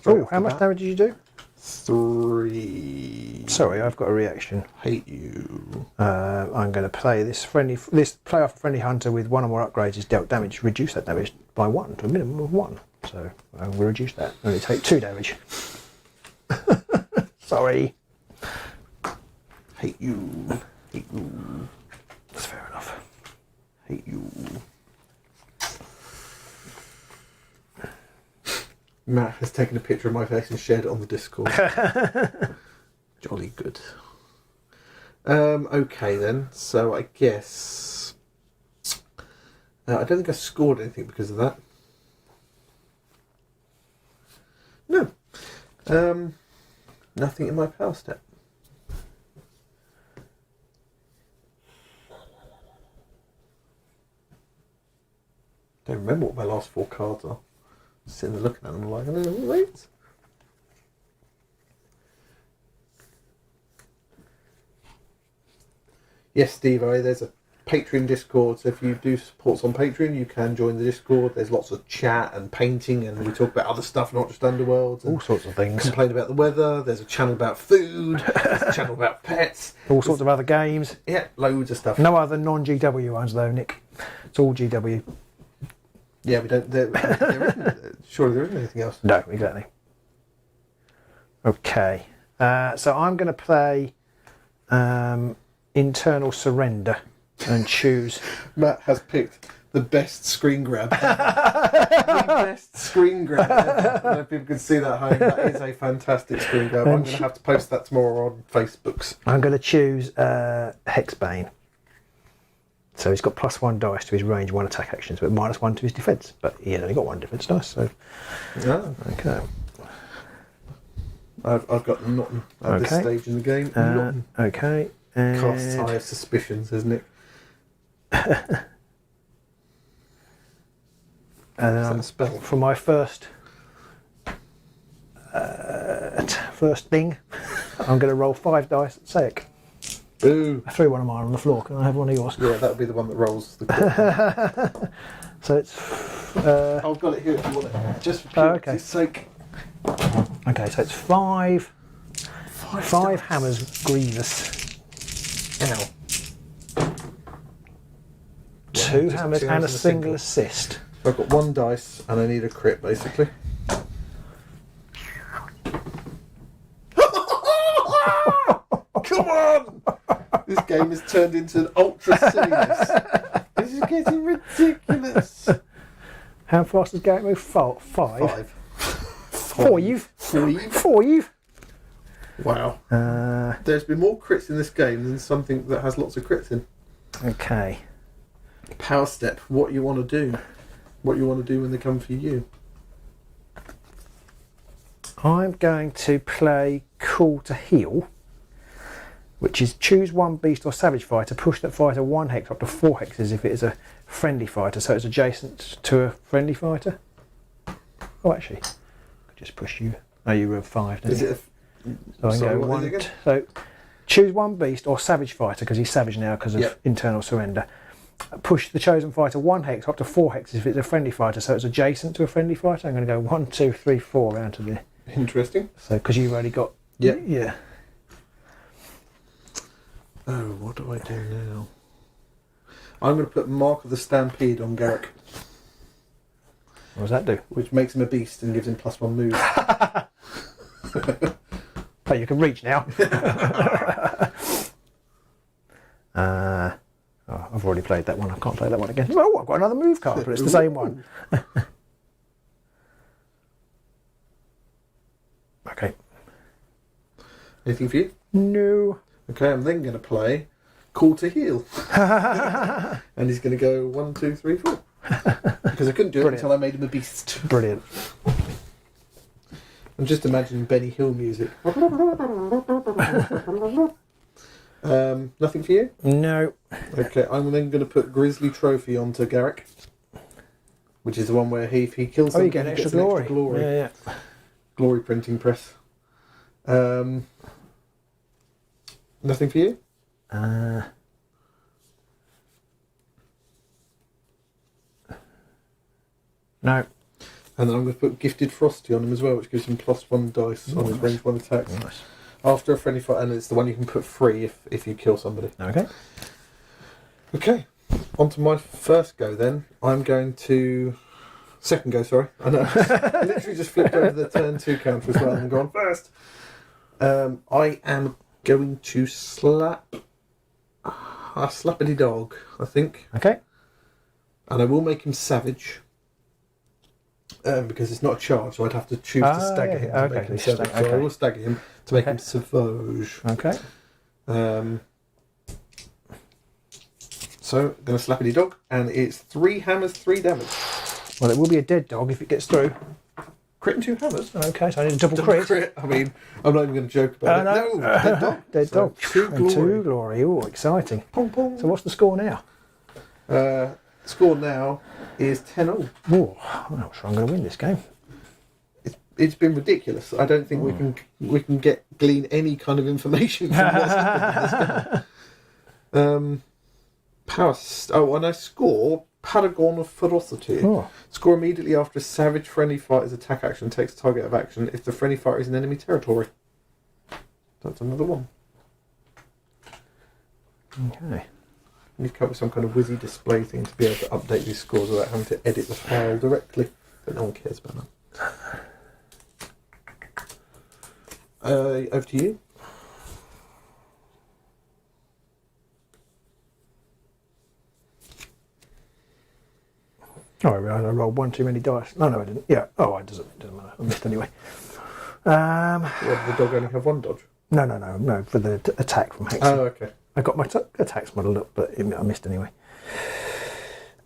Oh, how much damage did you do? 3. Sorry, I've got a reaction. Hate you. I'm going to play this play off a friendly hunter with one or more upgrades is dealt damage. Reduce that damage by 1 to a minimum of 1. So I will reduce that. Only take 2 damage. Sorry. Hate you. Hate you. That's fair enough. Hate you. Matt has taken a picture of my face and shared it on the Discord. Jolly good. Okay then, so I guess... I don't think I scored anything because of that. No. Nothing in my power step. Don't remember what my last 4 cards are. Sitting there looking at them like, wait. Yes, Steve, there's a Patreon Discord, so if you do supports on Patreon, you can join the Discord. There's lots of chat and painting, and we talk about other stuff, not just Underworlds. All sorts of things. Complain about the weather. There's a channel about food. There's a channel about pets. All sorts of other games. Yeah, loads of stuff. No other non-GW ones though, Nick. It's all GW. Yeah, we don't. There isn't. Surely there isn't anything else. No, exactly. Okay, so I'm going to play Internal Surrender and choose. Matt has picked the best screen grab. The best screen grab. I don't know if people can see that at home. That is a fantastic screen grab. I'm going to have to post that tomorrow on Facebooks. I'm going to choose Hexbane. So he's got +1 dice to his range 1 attack actions, but -1 to his defence. But he had only got 1 defence dice, so. Oh. Okay. I've got Norton at this stage in the game. Norton. Okay. Casts eye of suspicion, says Nick. And then a spell? For my first thing, I'm going to roll 5 dice at Sec. Boo! I threw one of mine on the floor. Can I have one of yours? Yeah, that'll be the one that rolls the crit. So it's. I've got it here if you want it. Just for purity's sake. Okay, so it's 5 hammers Grievous. Ow. 2 hammers and a single assist. I've got 1 dice and I need a crit basically. Come on! This game has turned into an ultra silliness. This is getting ridiculous. How fast does Garrek move? 5. 5. 5. Wow. There's been more crits in this game than something that has lots of crits in. Okay. Power step. What you want to do. What you want to do when they come for you. I'm going to play Call to Heal, which is choose 1 beast or savage fighter, push that fighter 1 hex up to 4 hexes if it is a friendly fighter, so it's adjacent to a friendly fighter. Oh, actually, I could just push you. Oh, you were 5, didn't you? So I can go 1. So choose 1 beast or savage fighter, because he's savage now because of internal surrender. Push the chosen fighter 1 hex up to 4 hexes if it's a friendly fighter, so it's adjacent to a friendly fighter. I'm going to go 1, 2, 3, 4 round to the. Interesting. So because you've already got. Yeah. Oh, what do I do now? I'm going to put Mark of the Stampede on Garrek. What does that do? Which makes him a beast and gives him +1 move. Oh, you can reach now. I've already played that one. I can't play that one again. Oh, I've got another move card, but it's the same one. Okay. Anything for you? No. Okay, I'm then going to play Call to Heal. And he's going to go 1, 2, 3, 4. Because I couldn't do it until I made him a beast. Brilliant. I'm just imagining Benny Hill music. Nothing for you? No. Okay, I'm then going to put Grizzly Trophy onto Garrek. which is the one where if he kills Oh, something, you get he extra gets an glory. extra glory. Yeah. Glory printing press. Nothing for you? No. And then I'm going to put Gifted Frosty on him as well, which gives him +1 dice on his range 1 attacks. Nice. After a friendly fight, and it's the one you can put free if you kill somebody. Okay. Okay, on to my first go then. I'm going to... Second go, sorry. I know. I literally just flipped over the turn 2 counter as well and gone first. I am going to slap a slappity dog, I think. Okay. And I will make him savage. Because it's not a charge, so I'd have to choose to stagger him to make him savage. So I will stagger him to make him savage. Okay. So, I'm going to slappity dog, and it's 3 hammers, 3 damage. Well, it will be a dead dog if it gets through. Crit and 2 hammers. Okay, so I need a double crit. I mean, I'm not even going to joke about it. No, dead dog. Dead dog. 2 glory. And 2 glory. Oh, exciting. Pong, pong. So what's the score now? Score now is 10-all. Oh, I'm not sure I'm going to win this game. It's been ridiculous. I don't think we can glean any kind of information from what's happened in this game. And I score Paragon of Ferocity. Oh. Score immediately after a savage friendly fighter's attack action takes a target of action if the friendly fighter is in enemy territory. That's another one. Okay. I need to come up with some kind of whizzy display thing to be able to update these scores without having to edit the file directly. But no one cares about that. Over to you. Oh, I realised I rolled 1 too many dice. No, I didn't. Yeah. Oh, it doesn't matter. I missed anyway. What, did the dog only have 1 dodge? No. For the attack from Hexen. Oh, okay. I got my attacks modelled up, but I missed anyway.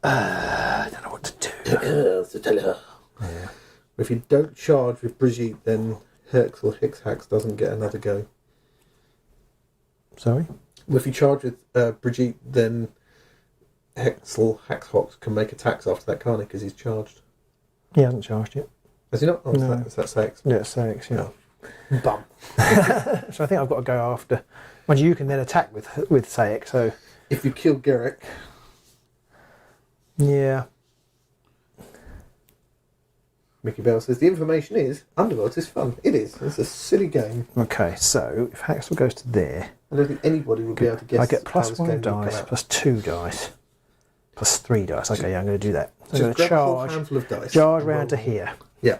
I don't know what to do. So tell her. Yeah. If you don't charge with Brigitte, then Hex or Hexhax doesn't get another go. Sorry? Well, if you charge with Brigitte, then Hexel Haxhox can make attacks after that, can't he? Because he's charged. He hasn't charged yet. Has he not? Oh, No. That's Hex. Yeah, it's 6, yeah. Bum. So I think I've got to go after. Mind you, can then attack with Saix, so. If you kill Garrek. Yeah. Mickey Bell says the information is Underworlds is fun. It is. It's a silly game. Okay, so if Haxel goes to there. I don't think anybody will be able to guess. I get how this +1 game will come dice, out. +2 dice, +3 dice. Okay, yeah, I'm going to do that. So I'm Just going to grab a whole charge. handful of dice. Charge and round roll to them. here Yeah.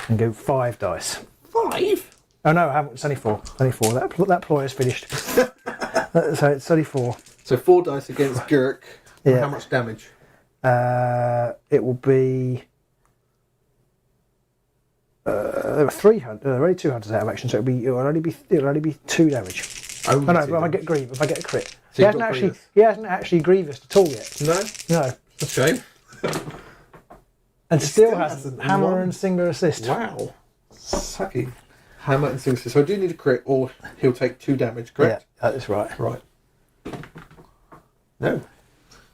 and go 5 dice. 5? Oh no, I haven't. It's only 4. Only 4. That ploy is finished. So it's only 4. So 4 dice against Garrek. Yeah. How much damage? It will be. There were 3 hunters. There are only 2 hunters out of action, so it'll only be 2 damage. Oh no, if I get Grievous, if I get a crit. So He hasn't actually Grievous at all yet. No? No. That's a shame. And still still hasn't. hasn't Hammer won. and Single Assist. Wow. Sucky. Hammer and Singster. So I do need a crit or he'll take 2 damage, correct? Yeah, that is right. Right. No.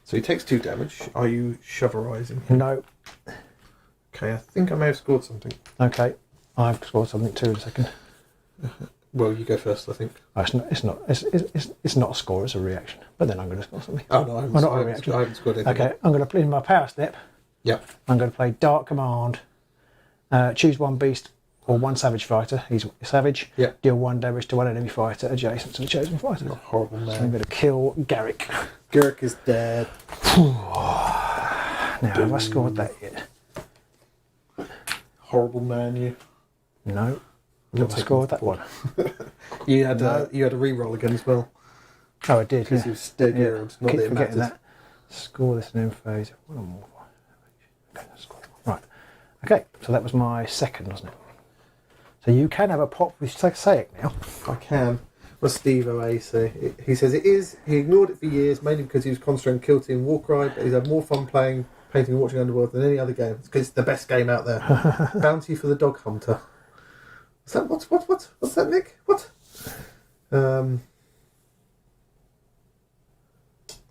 So he takes 2 damage. Are you shoverizing? No. Okay, I think I may have scored something. Okay. I've scored something too in a second. Well, you go first, I think. Oh, it's not a score, it's a reaction. But then I'm going to score something. Oh, no, I not a haven't, reaction. I haven't scored anything. Okay, I'm going to play in my power step. Yep. I'm going to play Dark Command. Choose 1 beast or 1 savage fighter. He's a savage. Yep. Deal 1 damage to 1 enemy fighter adjacent to the chosen fighter. You're a horrible So I'm man. going to kill Garrek. Garrek is dead. Now, have I scored that yet? Horrible man, you. No. You'll Have I take scored him that one? You had a re-roll again as well. Oh, I did. Because you stead Yeah. your not Keep that it forgetting matters. that. Score this in phase. One or more. Okay, let's score that one. Right. Okay, so that was my second, wasn't it? So you can have a pop with Sayak now. I can. Well, Steve OA say he says it is. He ignored it for years, mainly because he was concentrating on Kill Team Warcry, but he's had more fun playing, painting, and watching Underworld than any other game. It's because it's the best game out there. Bounty for the Dog Hunter. Is that what? What's that, Nick? What?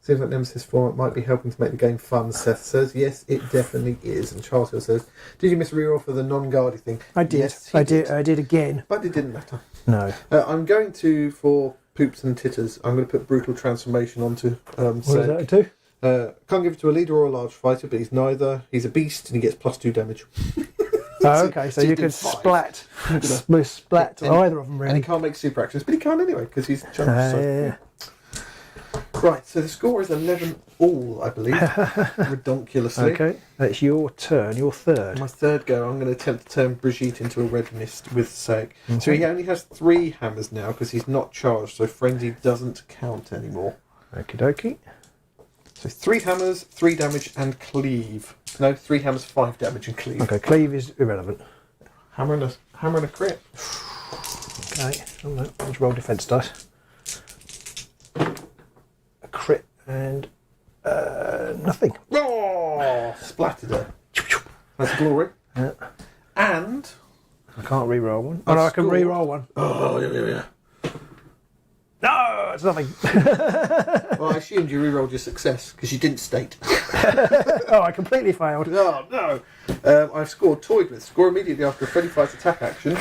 Seems like Nemesis format might be helping to make the game fun, Seth says. Yes, it definitely is. And Charles Hill says, did you miss reroll for the non-guardy thing? I did. Yes, I did again. But it didn't matter. No. I'm going to, for poops and titters, I'm going to put Brutal Transformation onto What does that do? Can't give it to a leader or a large fighter, but he's neither. He's a beast and he gets +2 damage. Oh, okay, so you can splat either of them, really. And he can't make super actions, but he can anyway, because he's charged. Yeah. Right, so the score is 11 all, I believe. Redonkulously. Okay, that's your turn, your third. My third go, I'm going to attempt to turn Brigitte into a red mist with Seg. So he only has 3 hammers now, because he's not charged, so Frenzy doesn't count anymore. Okie dokie. So 3 hammers, 3 damage, and cleave. No, 3 hammers, 5 damage, and cleave. Okay, cleave is irrelevant. Hammer and a crit. Okay, let's roll defense dice. A crit and nothing. Oh, splattered her. That's glory. Yeah. And I can't re-roll one. Oh no, I can re-roll one. oh yeah. No, it's nothing. Well, I assumed you re-rolled your success because you didn't state. Oh, I completely failed. Oh no! I've scored toyed with. Score immediately after a friendly fight's attack action.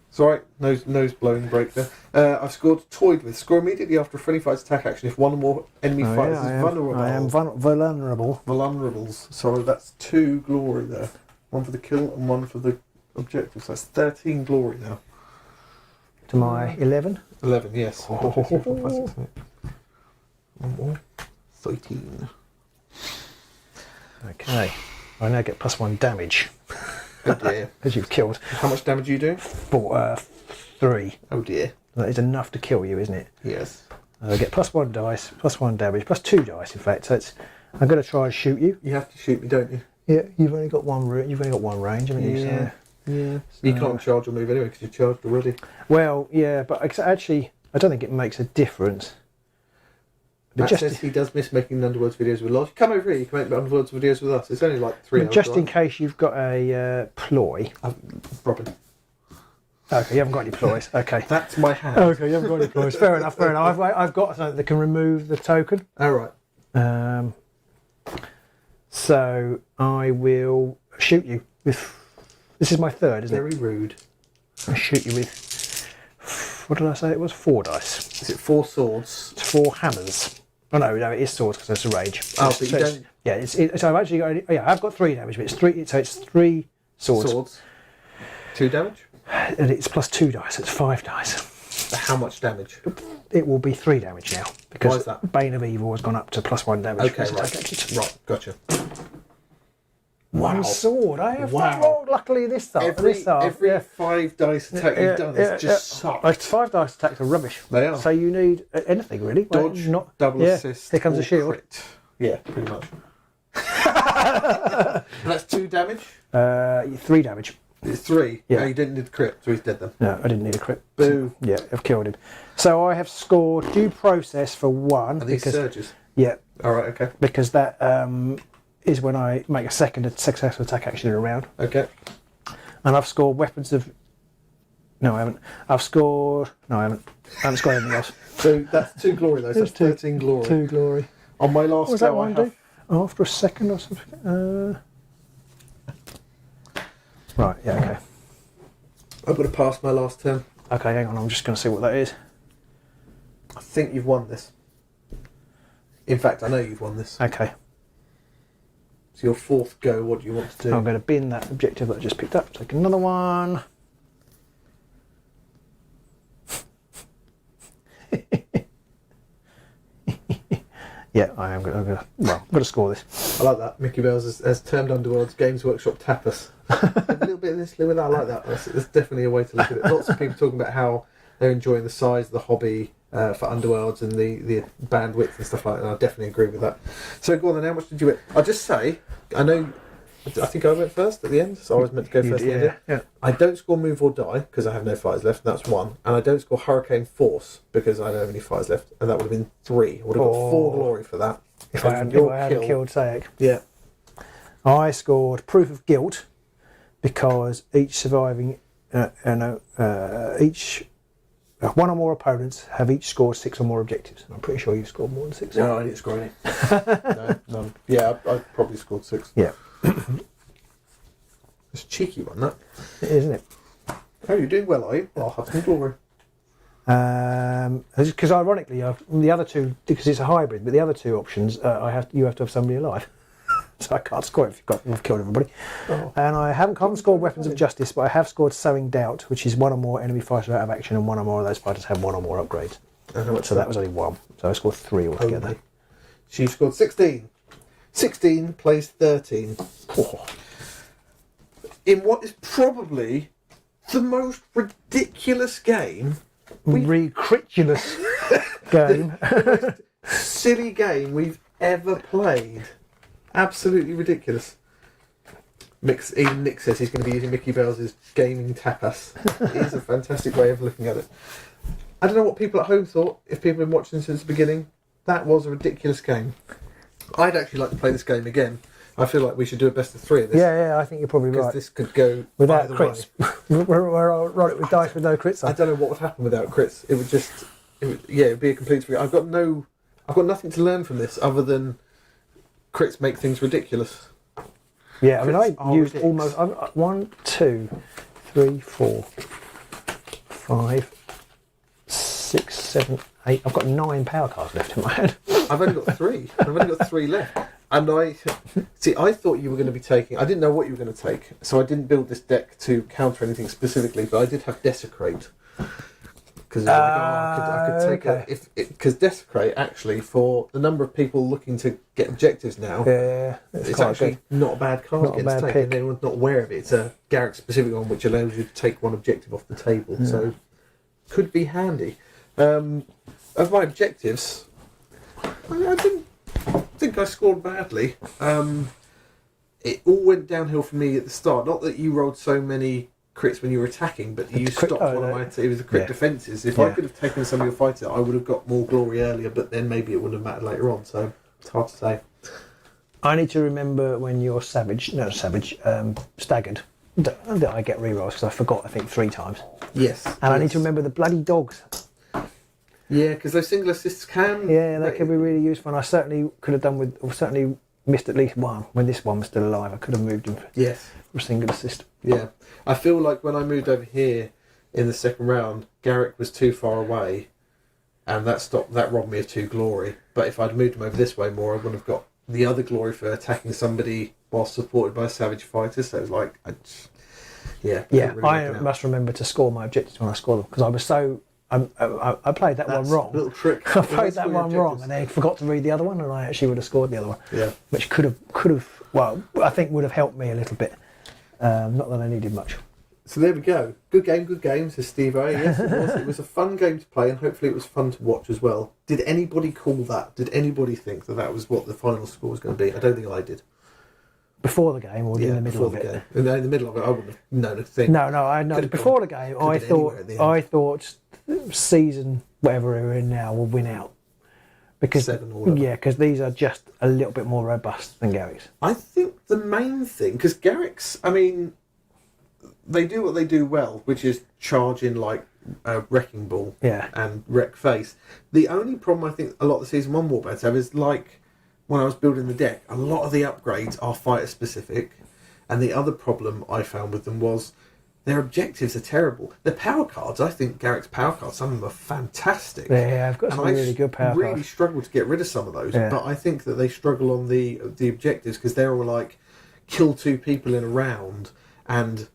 Sorry, nose blowing break there. I've scored toyed with. Score immediately after a friendly fight's attack action if one or more enemy fighters is vulnerable. I am vulnerable. Vulnerables. Sorry, that's 2 glory there. 1 for the kill and 1 for the objective. So that's 13 glory now. To my 11. 11, yes. Oh. 1 more. 13. Okay. I now get +1 damage. Oh dear. Because you've killed. How much damage are you doing? 3. Oh dear. That is enough to kill you, isn't it? Yes. I get +1 dice, +1 damage, +2 dice, in fact. So it's, I'm going to try and shoot you. You have to shoot me, don't you? Yeah, you've only got one range, haven't you? Yeah. So, Yeah. You can't charge or move anyway because you're charged already. well, yeah, but actually, I don't think it makes a difference. But Matt says he does miss making Underworlds videos with Lodge. Come over here, you can make Underworlds videos with us. It's only like 3 hours. Just in case you've got a ploy. Robin. Okay, you haven't got any ploys. Okay. That's my hand. Okay, you haven't got any ploys. Fair enough, fair enough. I've got something that can remove the token. All right. So I will shoot you with. This is my third, isn't Very rude. it? I'll shoot you with. What did I say? It was 4 dice. Is it 4 swords? It's 4 hammers. Oh no, it is swords because it's a rage. Oh, but you don't. Yeah, so I've actually got. Yeah, I've got 3 damage, but it's 3. So it's 3 swords. 2 damage? And it's +2 dice. It's 5 dice. How much damage? It will be 3 damage now because Why is that? Bane of Evil has gone up to +1 damage. Okay, right. Right, gotcha. One Wow. sword. I have Wow. rolled luckily this time. Every yeah. 5 dice attack you've done has just sucked. It's 5 dice attacks are rubbish. They are. So you need anything really. Dodge, not double assist. Here comes or a shield. Crit. Yeah, pretty much. And that's 2 damage? 3 damage. It's 3. Yeah. Oh, you didn't need the crit, so he's dead then. No, I didn't need a crit. Boo. Yeah, I've killed him. So I have scored due process for 1. Are these because, surges? yeah, Alright, okay. because that is when I make a second successful attack action in a round. Okay. And I've scored weapons of. No, I haven't. I've scored. No, I haven't. I haven't scored anything else. So that's 2 glory though, so that's 13 glory. 2 glory. On my last What was that go, one do? After a second or something? Right, yeah, okay. I'm going to pass my last turn. Okay, hang on, I'm just going to see what that is. I think you've won this. In fact, I know you've won this. Okay. It's your 4th go. What do you want to do? I'm going to bin that objective that I just picked up. Take another one. Yeah, I am going to. Well, I'm going to score this. I like that. Mickey Bells has termed Underworlds Games Workshop tapas. A little bit of this, a little bit of that. I like that. That's definitely a way to look at it. Lots of people talking about how they're enjoying the size of the hobby for Underworlds and the bandwidth and stuff like that. And I definitely agree with that. So go on then. How much did you win? I'll just say, I think I went first at the end, so I was meant to go first. Yeah. I don't score move or die because I have no fighters left, and that's 1. And I don't score hurricane force because I don't have any fighters left, and that would have been 3. I would have got 4 glory for that. If I hadn't killed Sayek. Yeah. I scored proof of guilt because each surviving each one or more opponents have each scored 6 or more objectives. I'm pretty sure you've scored more than 6. No, I didn't score any. No, none. Yeah, I probably scored 6. Yeah. It's a cheeky one, that. It is, isn't it? Oh, you're doing well, are you? I'll have some glory. Because ironically, the other two, because it's a hybrid, but the other 2 options, you have to have somebody alive. So I can't score if you've killed everybody. Oh. And I haven't scored Weapons of Justice, but I have scored Sowing Doubt, which is 1 or more enemy fighters out of action, and 1 or more of those fighters have 1 or more upgrades. So that was only 1. So I scored 3 altogether. Only. She scored 16. 16 plays 13. Oh. In what is probably the most ridiculous game. Ridiculous game. The most silly game we've ever played. Absolutely ridiculous. Even Nick says he's going to be using Mickey Bell's gaming tapas. It is a fantastic way of looking at it. I don't know what people at home thought, if people have been watching since the beginning. That was a ridiculous game. I'd actually like to play this game again. I feel like we should do a best of 3 of this. Yeah, I think you're probably right. Because this could go without either crits. We're all right with dice with no crits on. I don't know what would happen without crits. It would be a complete free. I've got nothing to learn from this other than crits make things ridiculous. Yeah, I mean, I used ridiculous. almost 1, 2, 3, 4, 5, 6, 7, 8. I've got 9 power cards left in my hand. I've only got 3. I've only got 3 left. And I thought you were going to be taking. I didn't know what you were going to take, so I didn't build this deck to counter anything specifically. But I did have Desecrate because I could take it because Desecrate actually, for the number of people looking to get objectives now, it's actually not a bad card Not a against bad take, pick. and anyone's not aware of it. It's a Garrek specific one which allows you to take 1 objective off the table, so could be handy. Of my objectives, I didn't think I scored badly. It all went downhill for me at the start. Not that you rolled so many crits when you were attacking, but you stopped one of my... It was the crit defences. If I could have taken some of your fighters, I would have got more glory earlier, but then maybe it wouldn't have mattered later on, so it's hard to say. I need to remember when you're staggered, that I get rerolls, because I forgot, I think, 3 times. Yes. And I need to remember the bloody dogs. Yeah, because those single assists can... Yeah, they can be really useful, and I certainly could have done with... Or certainly missed at least 1 when this one was still alive. I could have moved him for a single assist. Yeah. I feel like when I moved over here in the second round, Garrek was too far away, and that robbed me of 2 glory. But if I'd moved him over this way more, I would have got the other glory for attacking somebody while supported by a savage fighter. So it was like... I must remember to score my objectives when I score them, because I was so... I played that one wrong. Little trick. I played that one wrong, and then forgot to read the other one, and I actually would have scored the other one. Yeah. Which could have. Well, I think would have helped me a little bit. Not that I needed much. So there we go. Good game, says Steve A. Yes, it was. It was a fun game to play, and hopefully it was fun to watch as well. Did anybody call that? Did anybody think that was what the final score was going to be? I don't think I did. Before the game, or in the middle of it? Game. In the middle of it, I wouldn't have known a thing. No, I know. Before the game, I thought season whatever we're in now will win out, because 7 or whatever. Yeah, because these are just a little bit more robust than Garrek's. I think the main thing, because Garrek's, I mean, they do what they do well, which is charge in like a wrecking ball and wreck face. The only problem I think a lot of the season 1 warbands have is, like when I was building the deck, a lot of the upgrades are fighter specific, and the other problem I found with them was their objectives are terrible. The power cards, I think Garrek's power cards, some of them are fantastic. Yeah, I've got some really good power cards. I really struggle to get rid of some of those, but I think that they struggle on the objectives, because they're all like kill 2 people in a round and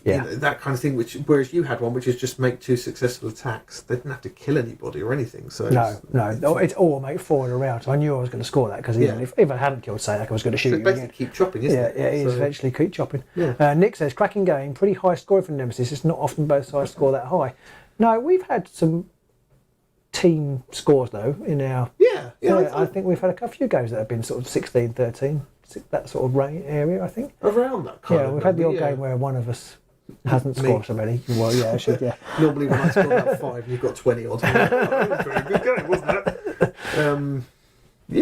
you know, that kind of thing. Whereas you had one which is just make 2 successful attacks. They didn't have to kill anybody or anything. So it's all make 4 in a round. So I knew I was going to score that, because if I hadn't killed Sadak, I was going to shoot you basically again. Keep chopping, isn't it? Yeah, it is eventually keep chopping. Yeah. Nick says, cracking game, pretty high score for Nemesis. It's not often both sides score that high. No, we've had some team scores though in our... I think we've had a few games that have been sort of 16, 13, that sort of range area, I think. Around that kind of... Yeah, we've had the odd game where one of us hasn't scored so many. Well, yeah, I should, yeah. Normally when I score about 5, you've got 20 odd. That was a very good game, wasn't it?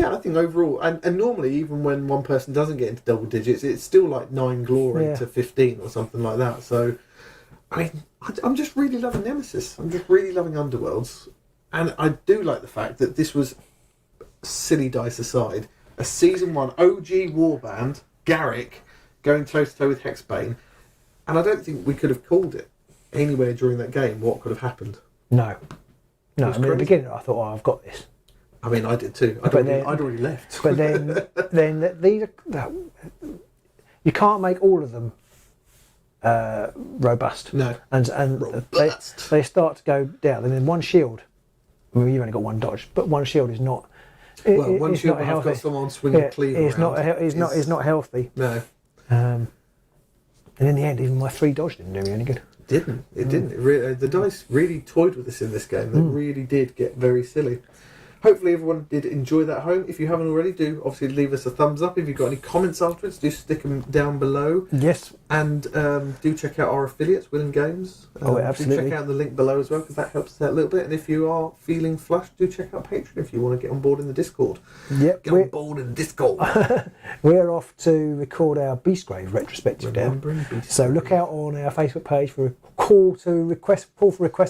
I think overall, and normally even when one person doesn't get into double digits, it's still like 9 glory to 15 or something like that. So I mean, I'm just really loving Nemesis. I'm just really loving Underworlds. And I do like the fact that this was, silly dice aside, a Season 1 OG warband, Garrek, going toe-to-toe with Hexbane. And I don't think we could have called it anywhere during that game what could have happened. No. I mean, at the beginning I thought, oh, I've got this. I mean, I did too. I'd already left. But then these are... You can't make all of them robust. No. And robust. They start to go down. And then one shield, I mean, you've only got one dodge, but one shield is not... One it's shield not I've got someone swinging a cleaver it's not healthy. No. And in the end, even my 3 dodge didn't do me any good. It didn't. It really, the dice really toyed with us in this game. They really did get very silly. Hopefully everyone did enjoy that home. If you haven't already, do obviously leave us a thumbs up. If you've got any comments afterwards, do stick them down below. Yes. And do check out our affiliates, Will and Games. Absolutely. Do check out the link below as well, because that helps us out a little bit. And if you are feeling flushed, do check out Patreon if you want to get on board in the Discord. Yep. Get on board in the Discord. We're off to record our Beastgrave retrospective now. So look out on our Facebook page for a call for requests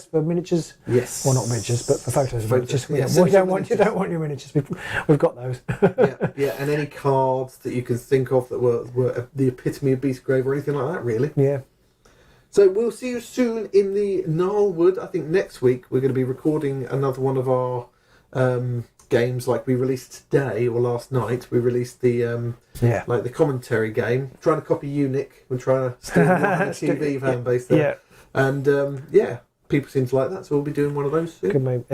for miniatures. Yes. Well, not miniatures, but for photos of miniatures. Yeah, You don't want your miniatures. We've got those. yeah, and any cards that you can think of that were the epitome of Beastgrave or anything like that, really. Yeah. So we'll see you soon in the Gnarlwood. I think next week we're going to be recording another one of our games like we released today or last night. We released the like the commentary game. Trying to copy Unic. We're trying to steal the TV fan base there. Yeah. And people seem to like that, so we'll be doing one of those soon. Anyway,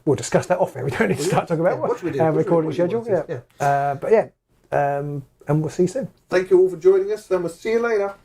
we'll discuss that off there. We don't need to start talking about our recording schedule. And we'll see you soon. Thank you all for joining us, and we'll see you later.